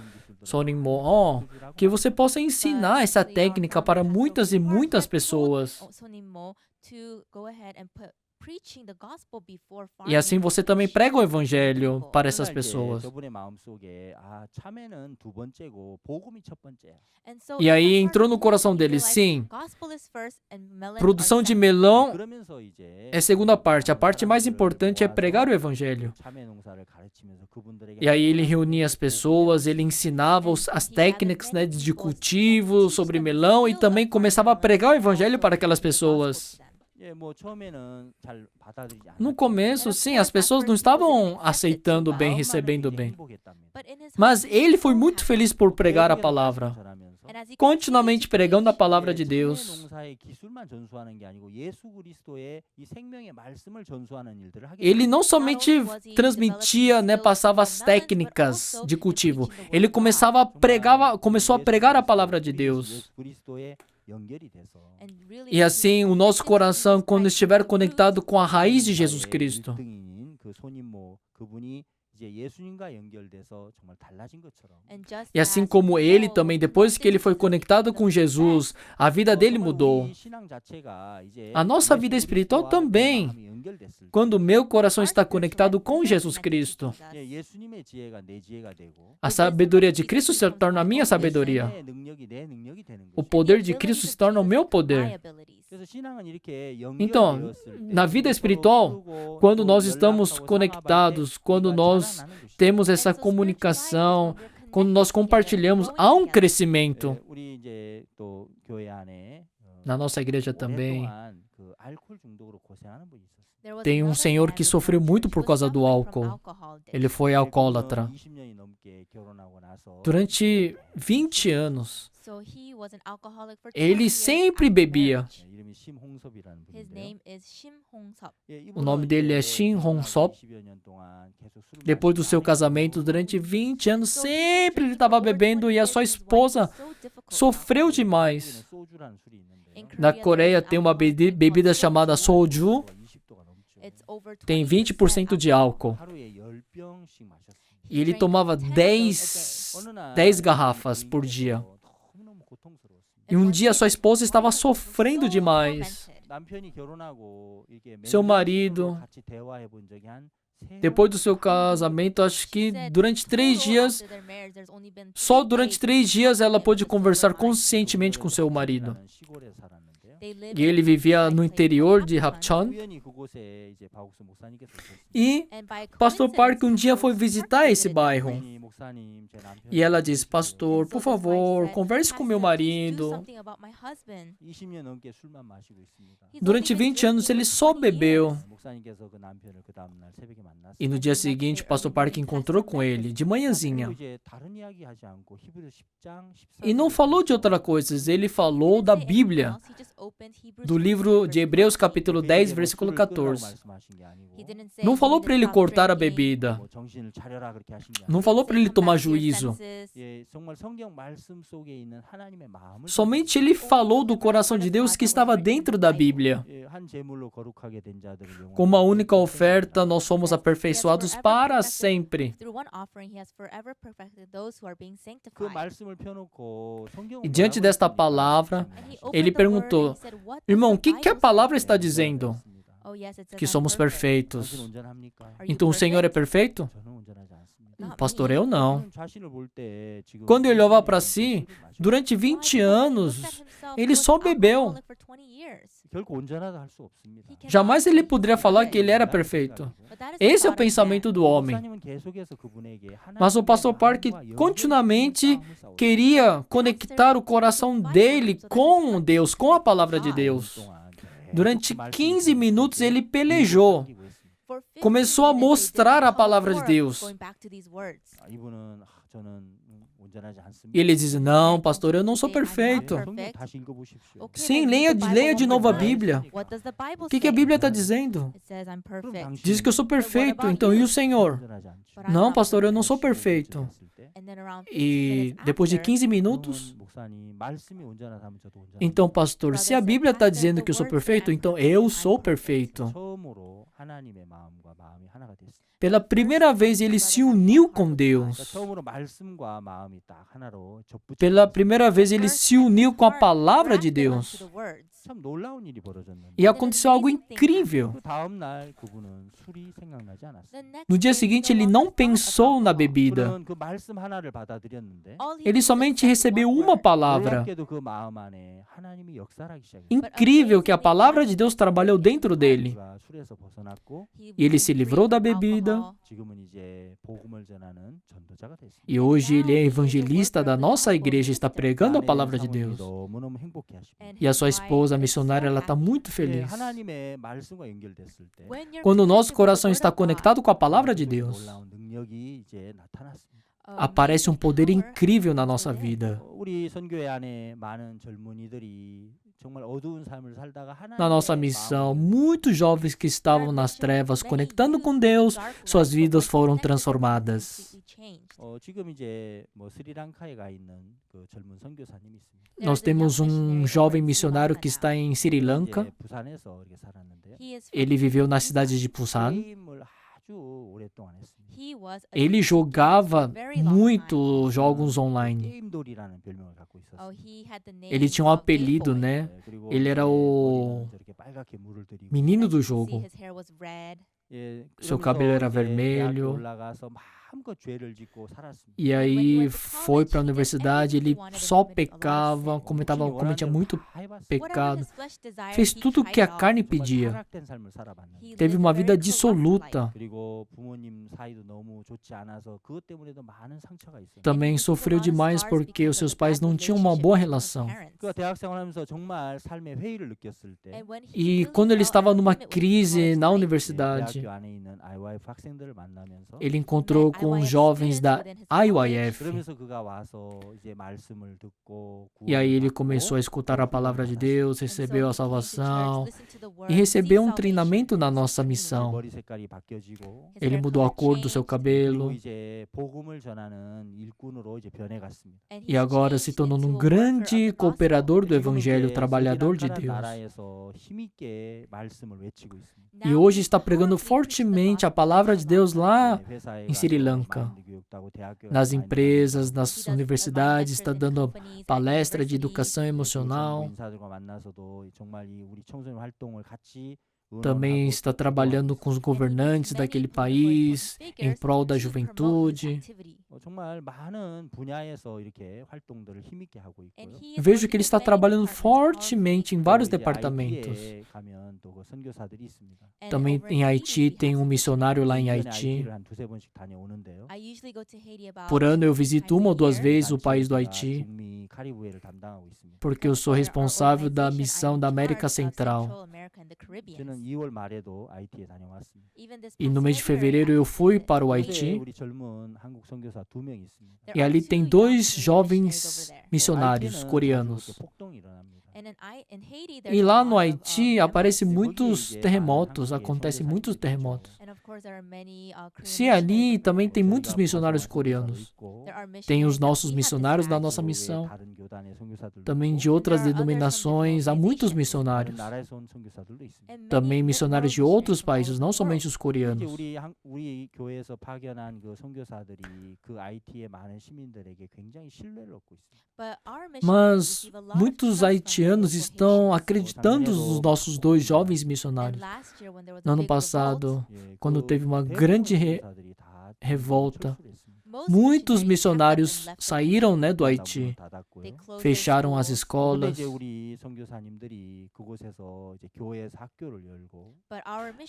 S1: Sonimon, ó, que você possa ensinar essa técnica para muitas e muitas pessoas.
S3: Sonimon to go ahead and put preaching the gospel before
S1: E assim
S3: farming
S1: você
S3: to
S1: também
S3: share
S1: prega o
S3: with
S1: evangelho
S3: people.
S1: para essas pessoas.
S2: 저분의 마음속에 참외는 두 번째고 복음이 첫 번째야.
S3: And so
S1: E
S3: in
S1: aí
S3: the
S1: entrou
S3: heart
S1: no
S3: of
S1: coração
S3: him, he
S1: dele,
S3: realized
S1: sim,
S3: gospel is first and melons
S1: produção
S3: are
S1: de
S3: second.
S1: melão
S2: 그러면서 이제
S1: é segunda parte. A parte mais importante é pregar o evangelho.
S2: 참외 농사를 가르치면서 그분들에게
S1: E aí ele reunia as pessoas, ele ensinava as técnicas, né, de cultivo sobre melão e também começava a pregar o evangelho para aquelas pessoas.
S2: 예, 뭐 처음에는 잘 받아들이지 않았죠.
S1: No começo, sim, as pessoas não estavam aceitando bem, recebendo bem.
S3: But in his
S1: Mas
S3: heart, he
S1: ele
S3: was
S1: foi
S3: so
S1: muito
S3: happy.
S1: feliz por pregar a
S2: 결국에는
S1: palavra.
S2: 말씀을 전하면서
S3: And as he
S1: continuamente
S3: continued to
S1: pregando a
S3: preach,
S1: palavra de
S2: 예,
S1: Deus.
S2: 생애 농사의 기술만 전수하는 게 아니고 예수 그리스도의 이 생명의 말씀을 전수하는 일들을 하게
S1: Ele
S2: 됩니다.
S1: não somente transmitia, né, passava as técnicas de cultivo. Ele começou a pregar a palavra de Deus.
S2: 예수 그리스도에 연결이 돼서
S3: And really
S1: E assim, o nosso coração, quando estiver conectado com a raiz de Jesus
S2: 나의
S1: Cristo,
S2: 일등인 그 손임모 그분이 이제 예수님과 연결돼서 정말 달라진 것처럼
S1: e assim como ele também, depois que ele foi conectado com Jesus, a vida dele mudou.
S2: 우리 신앙 자체가 이제
S1: A nossa vida
S2: 예수
S1: espiritual
S2: 그리스도와
S1: também.
S2: 마음이 연결됐을 때
S1: Quando o meu coração está conectado com Jesus Cristo,
S2: 예, 예수님의 지혜가 내 지혜가 되고
S1: a sabedoria de Cristo se torna a minha sabedoria.
S2: 예수님의 능력이 내 능력이 되는
S1: O
S2: 거죠.
S1: poder de Cristo se torna o meu poder.
S2: 그래서 신앙은 이렇게
S1: Então,
S2: 연결되었을 때
S1: na vida
S2: 서로
S1: espiritual,
S2: 서로고
S1: quando
S2: 또
S1: nós estamos
S2: 연락하고
S1: conectados,
S2: 상합할 때
S1: quando
S2: 우리가
S1: nós
S2: 자라나는 것이죠.
S1: temos essa comunicação, quando nós compartilhamos, há um crescimento.
S2: 예, 우리 이제 또 교회 안에
S1: Na nossa igreja também
S2: 오랫동안 그 알코올 중독으로 고생하는 분이 있었어요.
S1: tem um senhor que sofreu muito por causa do álcool. Ele foi alcoólatra.
S2: 20년이 넘게 결혼하고 나서
S1: Durante 20 anos,
S3: So he was an alcoholic for 20
S1: ele
S3: years
S1: sempre
S3: after
S1: bebia.
S3: marriage.
S2: 예, 이름이 심홍섭이라는
S3: His
S2: 분인데요.
S3: name is Shim Hong-sop.
S2: 예,
S1: O nome dele é Shin Hong-sop.
S2: 20여 년 동안 계속 술을
S1: Depois do seu
S2: 마시고
S1: casamento, durante 20 anos, sempre ele estava bebendo e a sua esposa sofreu demais.
S2: 거기는 소주라는 술이 있는데요.
S1: Na Coreia tem uma bebida chamada soju,
S2: 20도가 넘죠.
S3: It's over
S1: tem
S3: 20%
S1: 20% de álcool.
S2: 하루에 10병씩 마셨습니다.
S1: E ele tomava 10 garrafas por dia.
S2: 너무너무 고통스러웠습니다.
S1: E um dia sua esposa estava sofrendo demais.
S2: 남편이 결혼하고 이게
S1: Seu marido,
S2: 같이 대화해 본 적이 한
S1: depois do seu casamento, acho que durante 3 dias, só durante 3 dias ela pôde conversar conscientemente com seu marido.
S2: 시골에 살았는데요.
S1: E ele vivia no interior de Hapcheon.
S2: 우연히 그곳에 이제 박욱수 목사님께서 오셨습니다.
S1: E Pastor Park um dia foi visitar esse bairro.
S2: 우연히 목사님 제 남편
S1: E ela disse, pastor, por favor, converse com meu marido.
S2: 20년 넘게 술만 마시고 있습니다.
S1: Durante 20 anos ele só bebeu.
S2: 목사님께서 그 남편을 그 다음 날 새벽에 만났어요.
S1: E no dia seguinte, o Pastor Park encontrou com ele, de manhãzinha.
S2: 그리고 이제 다른 이야기 하지 않고 히브리서 10장 14절
S1: E não falou de outra coisa, ele falou da Bíblia, do livro de Hebreus, capítulo 10, versículo 14. Não falou para ele cortar a bebida.
S2: 뭐 정신을 차려라 그렇게 하신 게
S1: Não falou para ele tomar juízo.
S2: 예, 정말 성경 말씀 속에 있는 하나님의 마음을
S1: Somente ele falou do coração de Deus que estava dentro da Bíblia.
S2: 예, 한 제물로 거룩하게 된 자들을 영원히
S1: Com uma única oferta, nós somos aperfeiçoados para sempre.
S2: 그 말씀을 펴놓고 성경은
S1: E diante
S2: 뭐라고
S1: desta
S2: 했습니까?
S1: palavra,
S2: 하셨습니다.
S1: ele perguntou, irmão, o que a palavra está dizendo? Que somos perfeitos.
S2: 당신 온전합니까?
S1: Então o Senhor é perfeito?
S2: 저는 온전하지 않습니다.
S1: Pastor, eu não.
S2: 자신을 볼 때 지금
S1: Quando ele olhava para si, durante 20 anos, ele só bebeu.
S2: 결코 온전하다 할 수 없습니다.
S1: Jamais ele poderia falar que ele era perfeito. Esse é o pensamento do homem.
S2: 목사님은 계속해서 그분에게
S1: Mas o Pastor Park continuamente queria conectar o coração dele com Deus, com a palavra de Deus. Durante 15 minutos ele pelejou. Começou a mostrar a palavra de Deus.
S2: 이분은 저는 온전하지 않습니다.
S1: E ele diz, não, pastor, eu não sou perfeito.
S2: 성경 다시 읽어보십시오.
S1: Sim, leia de novo a Bíblia. O que a Bíblia está dizendo?
S2: 그럼 당신은
S1: Diz que eu sou perfeito, então e o Senhor?
S2: 온전하지 않죠.
S1: Não, pastor, eu não sou perfeito. E depois de 15 minutos,
S2: 그러면 목사님 말씀이 온전하다면 저도 온전합니다.
S1: então, pastor, se a Bíblia está dizendo que eu sou perfeito, então eu sou perfeito.
S2: 처음으로 하나님의 마음과 마음이 하나가 됐습니다.
S1: Pela primeira vez ele se uniu com
S2: 그러니까
S1: Deus.
S2: 처음으로 말씀과 마음이 딱 하나로 접붙여
S1: Pela primeira vez ele se uniu com a palavra de Deus.
S2: 참 놀라운 일이 벌어졌는데
S1: E aconteceu algo incrível.
S2: 그 다음 날 그분은 술이 생각나지 않았어요.
S1: No dia seguinte ele não pensou na bebida.
S2: 그는 그 말씀 하나를 받아들였는데
S1: Ele somente recebeu uma palavra.
S2: 놀랍게도 그 마음 안에 하나님이 역사하기 시작했어요.
S1: Incrível que a palavra de Deus trabalhou dentro dele.
S2: 그가 술에서 벗어났고
S1: E ele se livrou da bebida.
S2: 지금은 이제 복음을 전하는 전도자가 됐습니다.
S1: E hoje ele é evangelista da nossa igreja, está pregando a palavra de Deus.
S2: 너무너무 행복해 하십니다.
S1: E a sua esposa, a missionária, ela está muito
S2: 예,
S1: feliz.
S2: 하나님의 말씀과 연결됐을 때
S1: Quando o nosso coração está conectado com a palavra de Deus,
S2: 놀라운 능력이 이제 나타났습니다.
S1: aparece um poder incrível na nossa vida.
S2: 우리 선교회 안에 많은 젊은이들이 정말 어두운 삶을 살다가
S1: Na nossa
S2: 하나님의
S1: missão,
S2: 마음을
S1: muitos jovens que estavam nas trevas conectando com Deus, suas vidas foram transformadas.
S2: 지금 이제 뭐 스리랑카에 가 있는 그 젊은 선교사님이 있습니다.
S1: Nós temos um jovem missionário que está em Sri Lanka.
S2: 이제 부산에서 이렇게 살았는데요.
S1: Ele viveu na cidade de Busan.
S2: 게임을 아주 오랫동안 했습니다.
S1: Ele jogava muito jogos online.
S2: 게임돌이라는 별명을 갖고 있었어요.
S1: Ele tinha um apelido, né?
S2: 그리고
S1: Ele era
S2: 이제
S1: o
S2: 머리는 저렇게 빨갛게 물을 들이고
S1: menino do jogo. Seu cabelo era vermelho.
S2: 올라가서 마음껏 죄를 짓고 살았습니다.
S1: E aí foi para a universidade, ele só pecava, cometia muito pecado. Fez tudo o que a carne pedia.
S2: 타락된 삶을 살아봤는데
S1: Teve uma vida dissoluta.
S2: 그리고 부모님 사이도 너무 좋지 않아서 그것 때문에도 많은 상처가 있어요.
S1: Também sofreu demais porque os seus pais não tinham uma boa relação.
S2: 그 대학생활하면서 정말 삶의 회의를 느꼈을 때
S1: E quando ele estava numa crise na universidade,
S2: 대학교 안에 있는 IYF 학생들을 만나면서
S1: ele encontrou com os jovens da IYF.
S2: 그러면서 그가 와서 이제 말씀을 듣고
S1: E aí ele começou a escutar a palavra de Deus, recebeu a salvação e recebeu um treinamento na nossa missão.
S2: 머리 색깔이 바뀌어지고
S1: Ele mudou a cor do seu cabelo
S2: 그리고 이제 복음을 전하는 일꾼으로 이제 변해갔습니다.
S1: e agora se tornou um grande cooperador do Evangelho, trabalhador de Deus.
S2: 나라에서 힘있게 말씀을 외치고 있습니다.
S1: E hoje está pregando fortemente a palavra de Deus lá
S2: 회사에
S1: em Sri
S2: 가서
S1: Lanka.
S2: 마인드 교육도 하고 대학교
S1: Nas
S2: 가서 마인드
S1: empresas, nas universidades, está dando palestra de educação emocional.
S2: 인사들과 만나서도 정말 이 우리 청소년 활동을 같이
S1: Também está trabalhando com os governantes daquele país em prol da juventude.
S2: 정말 많은 분야에서 이렇게 활동들을 힘있게 하고 있고요.
S1: Vejo que ele está trabalhando fortemente em vários departamentos.
S2: 하이티에 가면 또 그 선교사들이 있습니다.
S1: Também em Haiti, tem um missionário lá em
S2: 일년에
S1: Haiti.
S2: 하이티를 한 두세 번씩 다녀오는데요.
S1: Por ano eu visito uma ou duas vezes o país do
S2: 제가
S1: Haiti,
S2: 중미 카리브해를 담당하고 있습니다.
S1: porque eu sou responsável da missão da América Central.
S2: 저는 2월 말에도 하이티에 다녀왔습니다.
S1: E no mês de fevereiro eu fui para o
S2: 그곳에
S1: Haiti
S2: 우리 젊은 한국 선교사 2명 있습니다.
S1: e ali tem dois jovens missionários
S2: 하이티는
S1: coreanos.
S2: 자주 이렇게 폭동이 일어납니다.
S1: E lá no Haiti aparecem muitos terremotos, acontecem muitos terremotos. Se ali também tem muitos missionários coreanos. Tem os nossos missionários da nossa missão,
S2: 다른 교단의 선교사들도
S1: também de outras denominações, há muitos
S2: 다른
S1: missionários.
S2: 나라에서 온 선교사들도 있습니다.
S1: Também missionários de outros países, não somente os
S2: 이제
S1: coreanos.
S2: 우리 교회에서 파견한 그 선교사들이 그 IT의 많은 시민들에게 굉장히 신뢰를 얻고 있습니다.
S1: Mas muitos haitianos estão acreditando nos nossos dois jovens missionários. No ano passado,
S2: 예,
S1: quando
S2: 그
S1: teve uma
S2: 대부분의
S1: grande
S2: 선교사들이 다
S1: revolta,
S2: 철수를 했습니다.
S1: muitos missionários saíram, né, do Haiti,
S2: 닫았고요.
S1: fecharam as
S2: 근데
S1: escolas.
S2: 이제 우리 선교사님들이 그곳에서 이제 교회에서 학교를 열고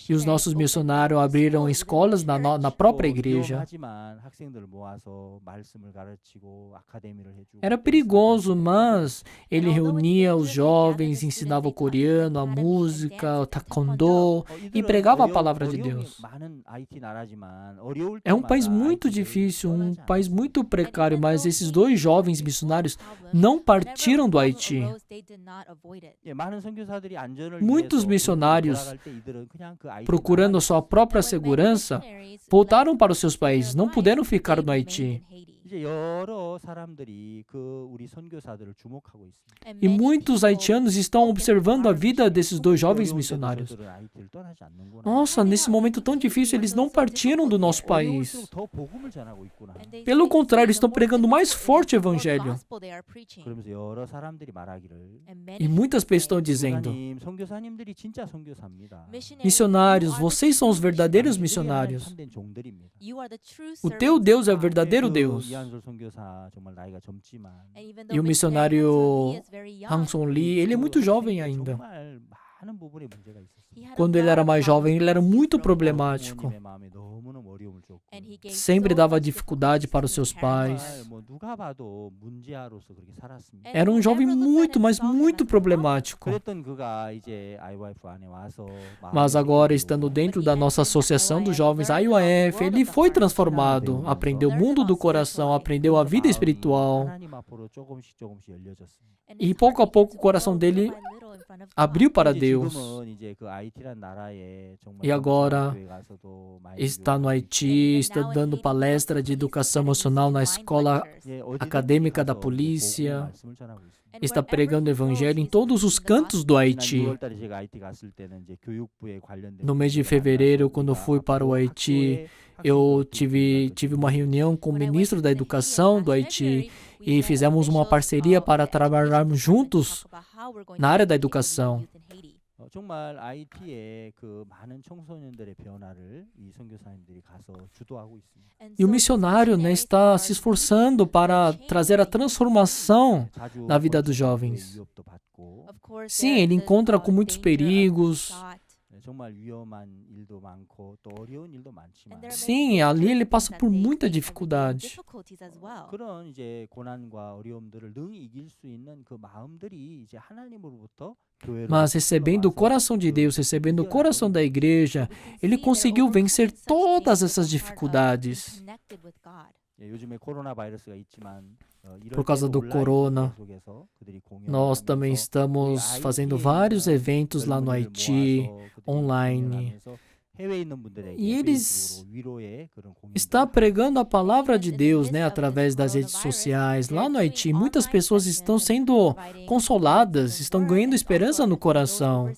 S1: E os nossos missionários abriram escolas na própria igreja.
S2: 하지만 학생들을 모아서 말씀을 가르치고 아카데미를 해주고
S1: Era perigoso, mas ele reunia os jovens, ensinava o coreano, a música, o taekwondo e pregava a palavra de Deus.
S2: 많은 IT 나라지만 어려울
S1: É um país
S2: 때마다
S1: muito
S2: IT를
S1: difícil, um
S2: 떠나지
S1: país muito precário, mas esses dois jovens missionários não partiram do Haiti.
S2: 예, 많은 선교사들이 안전을
S1: Muitos
S2: 위해서
S1: missionários,
S2: 돌아갈 때 이들은 그냥 그 IT를
S1: procurando a sua própria segurança, voltaram para os seus países, não puderam ficar no Haiti.
S2: 이제 여러 사람들이 그 우리 선교사들을 주목하고 있습니다.
S1: E muitos haitianos estão observando a vida desses dois jovens missionários.
S2: 저들은 IT를 떠나지 않는구나.
S1: Nossa, nesse momento tão difícil, eles não partiram do nosso país.
S2: 어려울수록 더 복음을 전하고 있구나.
S1: Pelo contrário, estão pregando mais forte o evangelho.
S2: 그러면서 여러 사람들이 말하기를
S1: E muitas pessoas estão dizendo:
S2: 목사님, 선교사님들이 진짜 선교사입니다.
S1: missionários, vocês são os verdadeiros
S2: 우리
S1: missionários.
S2: 참된 종들입니다.
S1: O teu Deus é o verdadeiro Deus.
S2: 이한솔 선교사 정말 나이가 젊지만
S1: E o missionário Hang Song Lee, ele é muito jovem ainda.
S2: 정말 많은 부분에 문제가 있었어요.
S1: Quando ele era mais jovem, ele era muito problemático.
S2: 부모님의 마음에 너무너무 어려움을 줬고
S3: And he gave
S1: sempre
S3: so
S1: dava
S3: much
S1: dificuldade para os seus
S3: difficulties to
S1: pais.
S3: his parents.
S2: 정말 뭐 누가 봐도 문제아로서 그렇게 살았습니다.
S3: And
S1: Era um jovem
S3: whoever looked at
S1: muito,
S3: him
S1: mas
S3: saw him
S1: muito
S3: as a problem.
S1: problemático.
S2: 그랬던 그가 이제 IYF 안에 와서
S1: Mas
S2: 마음의
S1: agora,
S2: 깨달음을
S1: estando
S2: 얻고
S1: dentro
S3: But
S1: da
S3: he
S1: nossa
S3: entered
S1: Associação dos
S3: IYF,
S1: Jovens, a
S3: learned about the
S1: IOF,
S3: world
S1: ele
S3: of the
S1: foi
S3: heart,
S1: transformado,
S2: learned
S1: aprendeu o
S3: about
S1: mundo do
S3: spiritual
S1: coração,
S3: life.
S1: aprendeu a vida
S2: 마음이
S1: espiritual.
S2: 하나님 앞으로 조금씩 열려졌습니다.
S3: And
S1: E
S3: his
S1: pouco a
S3: heart
S1: pouco
S3: began
S1: o
S3: to
S1: coração
S3: grow
S1: dele
S3: little by little in front of God.
S1: abriu para
S2: 이제
S1: Deus.
S2: 지금은 이제 그 하이티란 나라에 정말
S1: E agora
S2: 교회 가서도 많이
S1: está no
S2: 교육하고
S1: Haiti,
S3: And
S1: está
S3: now in
S1: dando
S3: Haiti,
S1: palestra
S3: also
S1: de
S3: he's
S1: educação
S3: providing
S1: emocional na
S3: divine
S1: escola
S3: lectures.
S2: 예, 어디든지
S1: acadêmica da
S2: 가서 이제
S1: polícia.
S2: 복음의 말씀을 전하고 있습니다.
S3: And
S1: Está
S3: wherever
S1: pregando o
S3: he goes,
S1: evangelho em
S3: he's
S1: todos os
S3: preaching the
S1: cantos do
S2: 지난
S1: Haiti.
S2: 6월달에 제가 하이티 갔을 때는 이제 교육부에 관련된
S1: No mês de
S2: 문제를
S1: fevereiro,
S2: 만나서
S1: quando eu fui
S2: 우리가
S1: para o
S2: 앞으로
S1: Haiti,
S2: 학교에
S1: eu
S2: 학생들
S1: tive uma reunião com o
S3: When I went
S1: ministro
S3: to
S1: da
S3: the Haiti
S1: Educação do
S3: last
S1: Haiti
S3: February, we
S1: e
S3: met
S1: fizemos uma
S3: officials
S1: parceria
S3: of
S1: para
S3: the education
S1: trabalharmos
S3: department to
S1: juntos
S3: talk about how we're going
S1: na
S3: to
S1: área da
S3: educate
S1: educação.
S3: youth in Haiti.
S2: 정말 IT의 그 많은 청소년들의 변화를 이 선교사님들이 가서 주도하고 있습니다.
S3: And
S1: E o
S3: so
S1: missionário, né,
S3: missionaries
S1: está
S3: are
S1: se esforçando para trazer a transformação
S2: 자주
S1: na vida dos
S2: 권총들의
S1: jovens.
S2: 위협도 받고
S3: Of course,
S1: Sim,
S3: there
S1: ele
S3: is
S1: encontra
S3: the
S1: com muitos
S3: danger of
S1: perigos.
S3: shot.
S2: 정말 위험한 일도 많고 또 어려운 일도 많지만
S3: And there are
S1: Sim,
S3: many
S1: ali ele
S3: difficult
S1: passa
S3: things
S1: por
S3: that they
S1: muita
S3: face, and with their
S1: dificuldade.
S3: difficulties as well.
S2: 그런 이제 고난과 어려움들을 능히 이길 수 있는 그 마음들이 이제 하나님으로부터 교회로
S1: Mas recebendo o coração de Deus, recebendo o coração da igreja, ele conseguiu vencer todas essas dificuldades.
S2: 요즘에 코로나 바이러스가 있지만
S1: Por causa do corona, nós também estamos fazendo vários eventos lá no Haiti, online. E eles estão pregando a palavra de Deus, né, através das redes sociais. Lá no Haiti, muitas pessoas estão sendo consoladas, estão ganhando esperança no coração.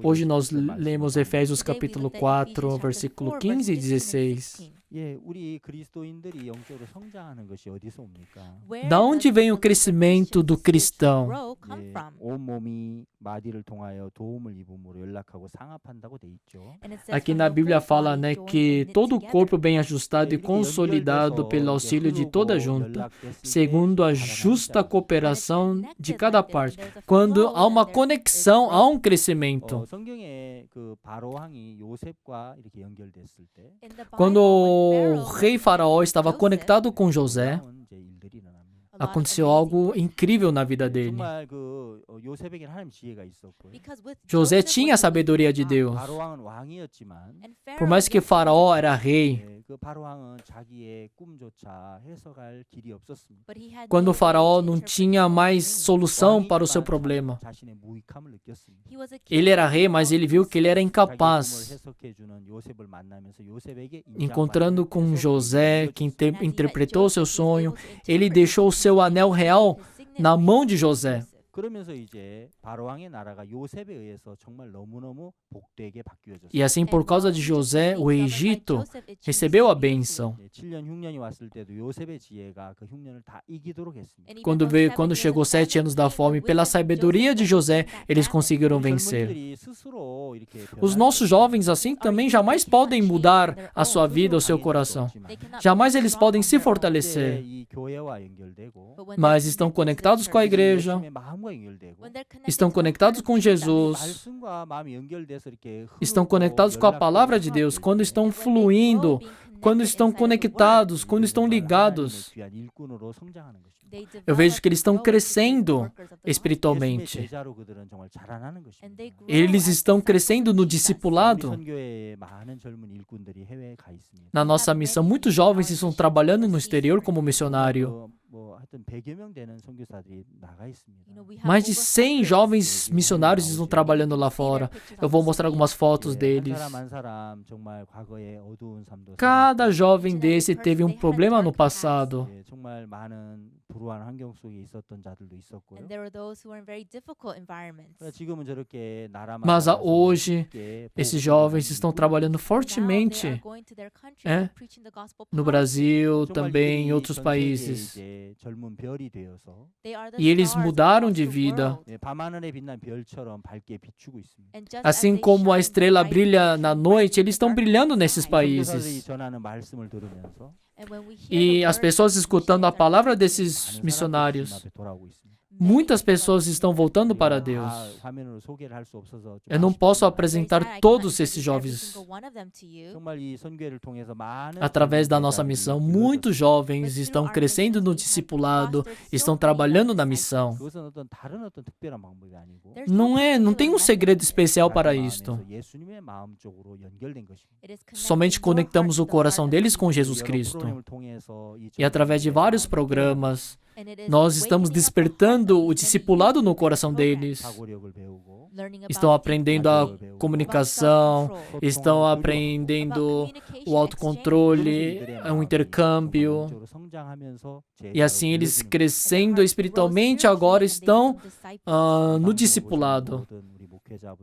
S1: Hoje nós lemos Efésios capítulo 4, versículo 15 e 16. Da onde vem o crescimento do cristão? Aqui na Bíblia fala, né, que todo o corpo bem ajustado e consolidado pelo auxílio de toda a junta, segundo a justa cooperação de cada parte. Quando há uma conexão, há um crescimento. Quando o rei Faraó estava conectado com José, aconteceu algo incrível na vida dele. José tinha a sabedoria de Deus. Por mais que Faraó era rei, quando o Faraó não tinha mais solução para o seu problema, ele era rei, mas ele viu que ele era incapaz. Encontrando com José, que interpretou o seu sonho, ele deixou o seu anel real na mão de José. E assim, por causa de José, o Egito recebeu a bênção. Quando chegou 7 anos da fome, pela sabedoria de José, eles conseguiram vencer. Os nossos jovens, assim, também jamais podem mudar a sua vida, o seu coração. Jamais eles podem se fortalecer. Mas estão conectados com a igreja, estão conectados com Jesus, estão conectados com a palavra de Deus. Quando estão fluindo, quando estão conectados, quando estão ligados, eu vejo que eles estão crescendo espiritualmente. Eles estão crescendo no discipulado. Na nossa missão, muitos jovens estão trabalhando no exterior como missionário. Mais de 100 jovens missionários estão trabalhando lá fora. Eu vou mostrar algumas fotos deles. Cada jovem desse teve um problema no passado. Mas hoje, esses jovens estão trabalhando fortemente no Brasil, também em outros países. E eles mudaram de vida. Assim como a estrela brilha na noite, eles estão brilhando nesses países. E as pessoas escutando a palavra desses missionários, Muitas pessoas estão voltando para Deus.
S2: 화면으로 소개를 할 수 없어서 좀
S1: Eu não posso
S2: 아쉽지만
S1: apresentar todos esses jovens.
S2: 정말 이 선교회를 통해서 많은
S1: Através da nossa
S2: 젊은
S1: missão,
S2: 제자들이
S1: muitos
S2: 길러졌습니다.
S1: jovens estão crescendo no discipulado, estão trabalhando na missão.
S2: 그것은 다른 특별한 방법이 아니고
S1: Não tem um segredo especial para isto.
S2: 예수님의 마음 쪽으로 연결된 것입니다.
S1: Somente conectamos o coração deles com Jesus Cristo.
S2: 프로그램을 통해서 이
S1: E através de vários programas, nós estamos
S3: despertando
S1: despertando o discipulado no coração deles.
S2: 사고력을 배우고
S1: Estão aprendendo a comunicação, estão aprendendo o autocontrole, o intercâmbio.
S2: 영적으로 성장하면서
S1: E assim eles
S2: 제자로
S1: crescendo espiritualmente agora estão no discipulado.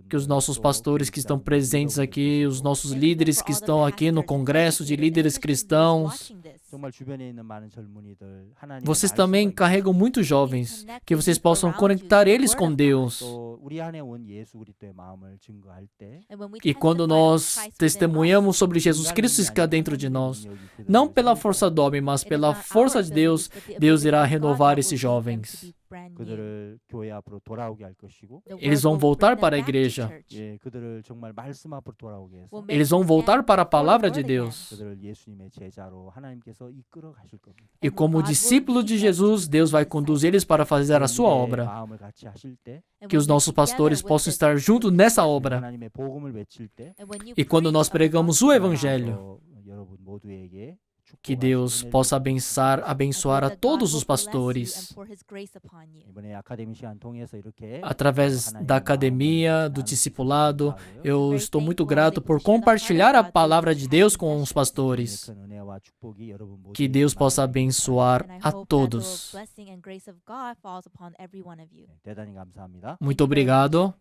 S1: Que os nossos pastores que estão presentes aqui, os nossos líderes que estão aqui no congresso de líderes cristãos,
S2: 정말 주변에 있는 많은 젊은이들 하나님의
S1: vocês
S2: 말씀을
S1: também carregam muitos jovens, que vocês possam conectar eles com Deus.
S2: 또 우리 안에 온 예수 그리스도의 마음을 증거할 때
S1: E quando nós testemunhamos sobre Jesus Cristo que está dentro de nós, não pela força do homem, mas pela força de Deus, Deus irá renovar esses jovens.
S2: 그들을 교회 앞으로 돌아오게 할 것이고
S1: Eles vão voltar para a igreja.
S2: 예, 그들을 정말 말씀 앞으로 돌아오게 해서
S1: Eles vão voltar para a palavra de Deus.
S2: 그들을 예수님의 제자로 하나님께서 이끌어 가실 겁니다.
S1: E como discípulo de Jesus, Deus vai conduzir eles para fazer a sua obra.
S2: 마음을 같이 하실 때
S1: Que os nossos pastores possam estar juntos nessa obra.
S2: 하나님의 복음을 외칠 때
S1: E quando nós pregamos o Evangelho,
S2: 여러분 모두에게
S1: que Deus possa abençoar a todos os pastores.
S2: 이번에 아카데미 시간 통해서 이렇게
S1: Através da academia, do discipulado, eu estou muito grato por compartilhar a palavra de Deus com os pastores.
S2: 큰 은혜와 축복이 여러분
S1: Que
S2: 모두에게
S1: Deus possa abençoar
S3: And I
S1: a
S3: hope that the
S1: todos.
S3: blessing and grace of God falls upon every one of you.
S2: 대단히 감사합니다.
S1: Muito obrigado.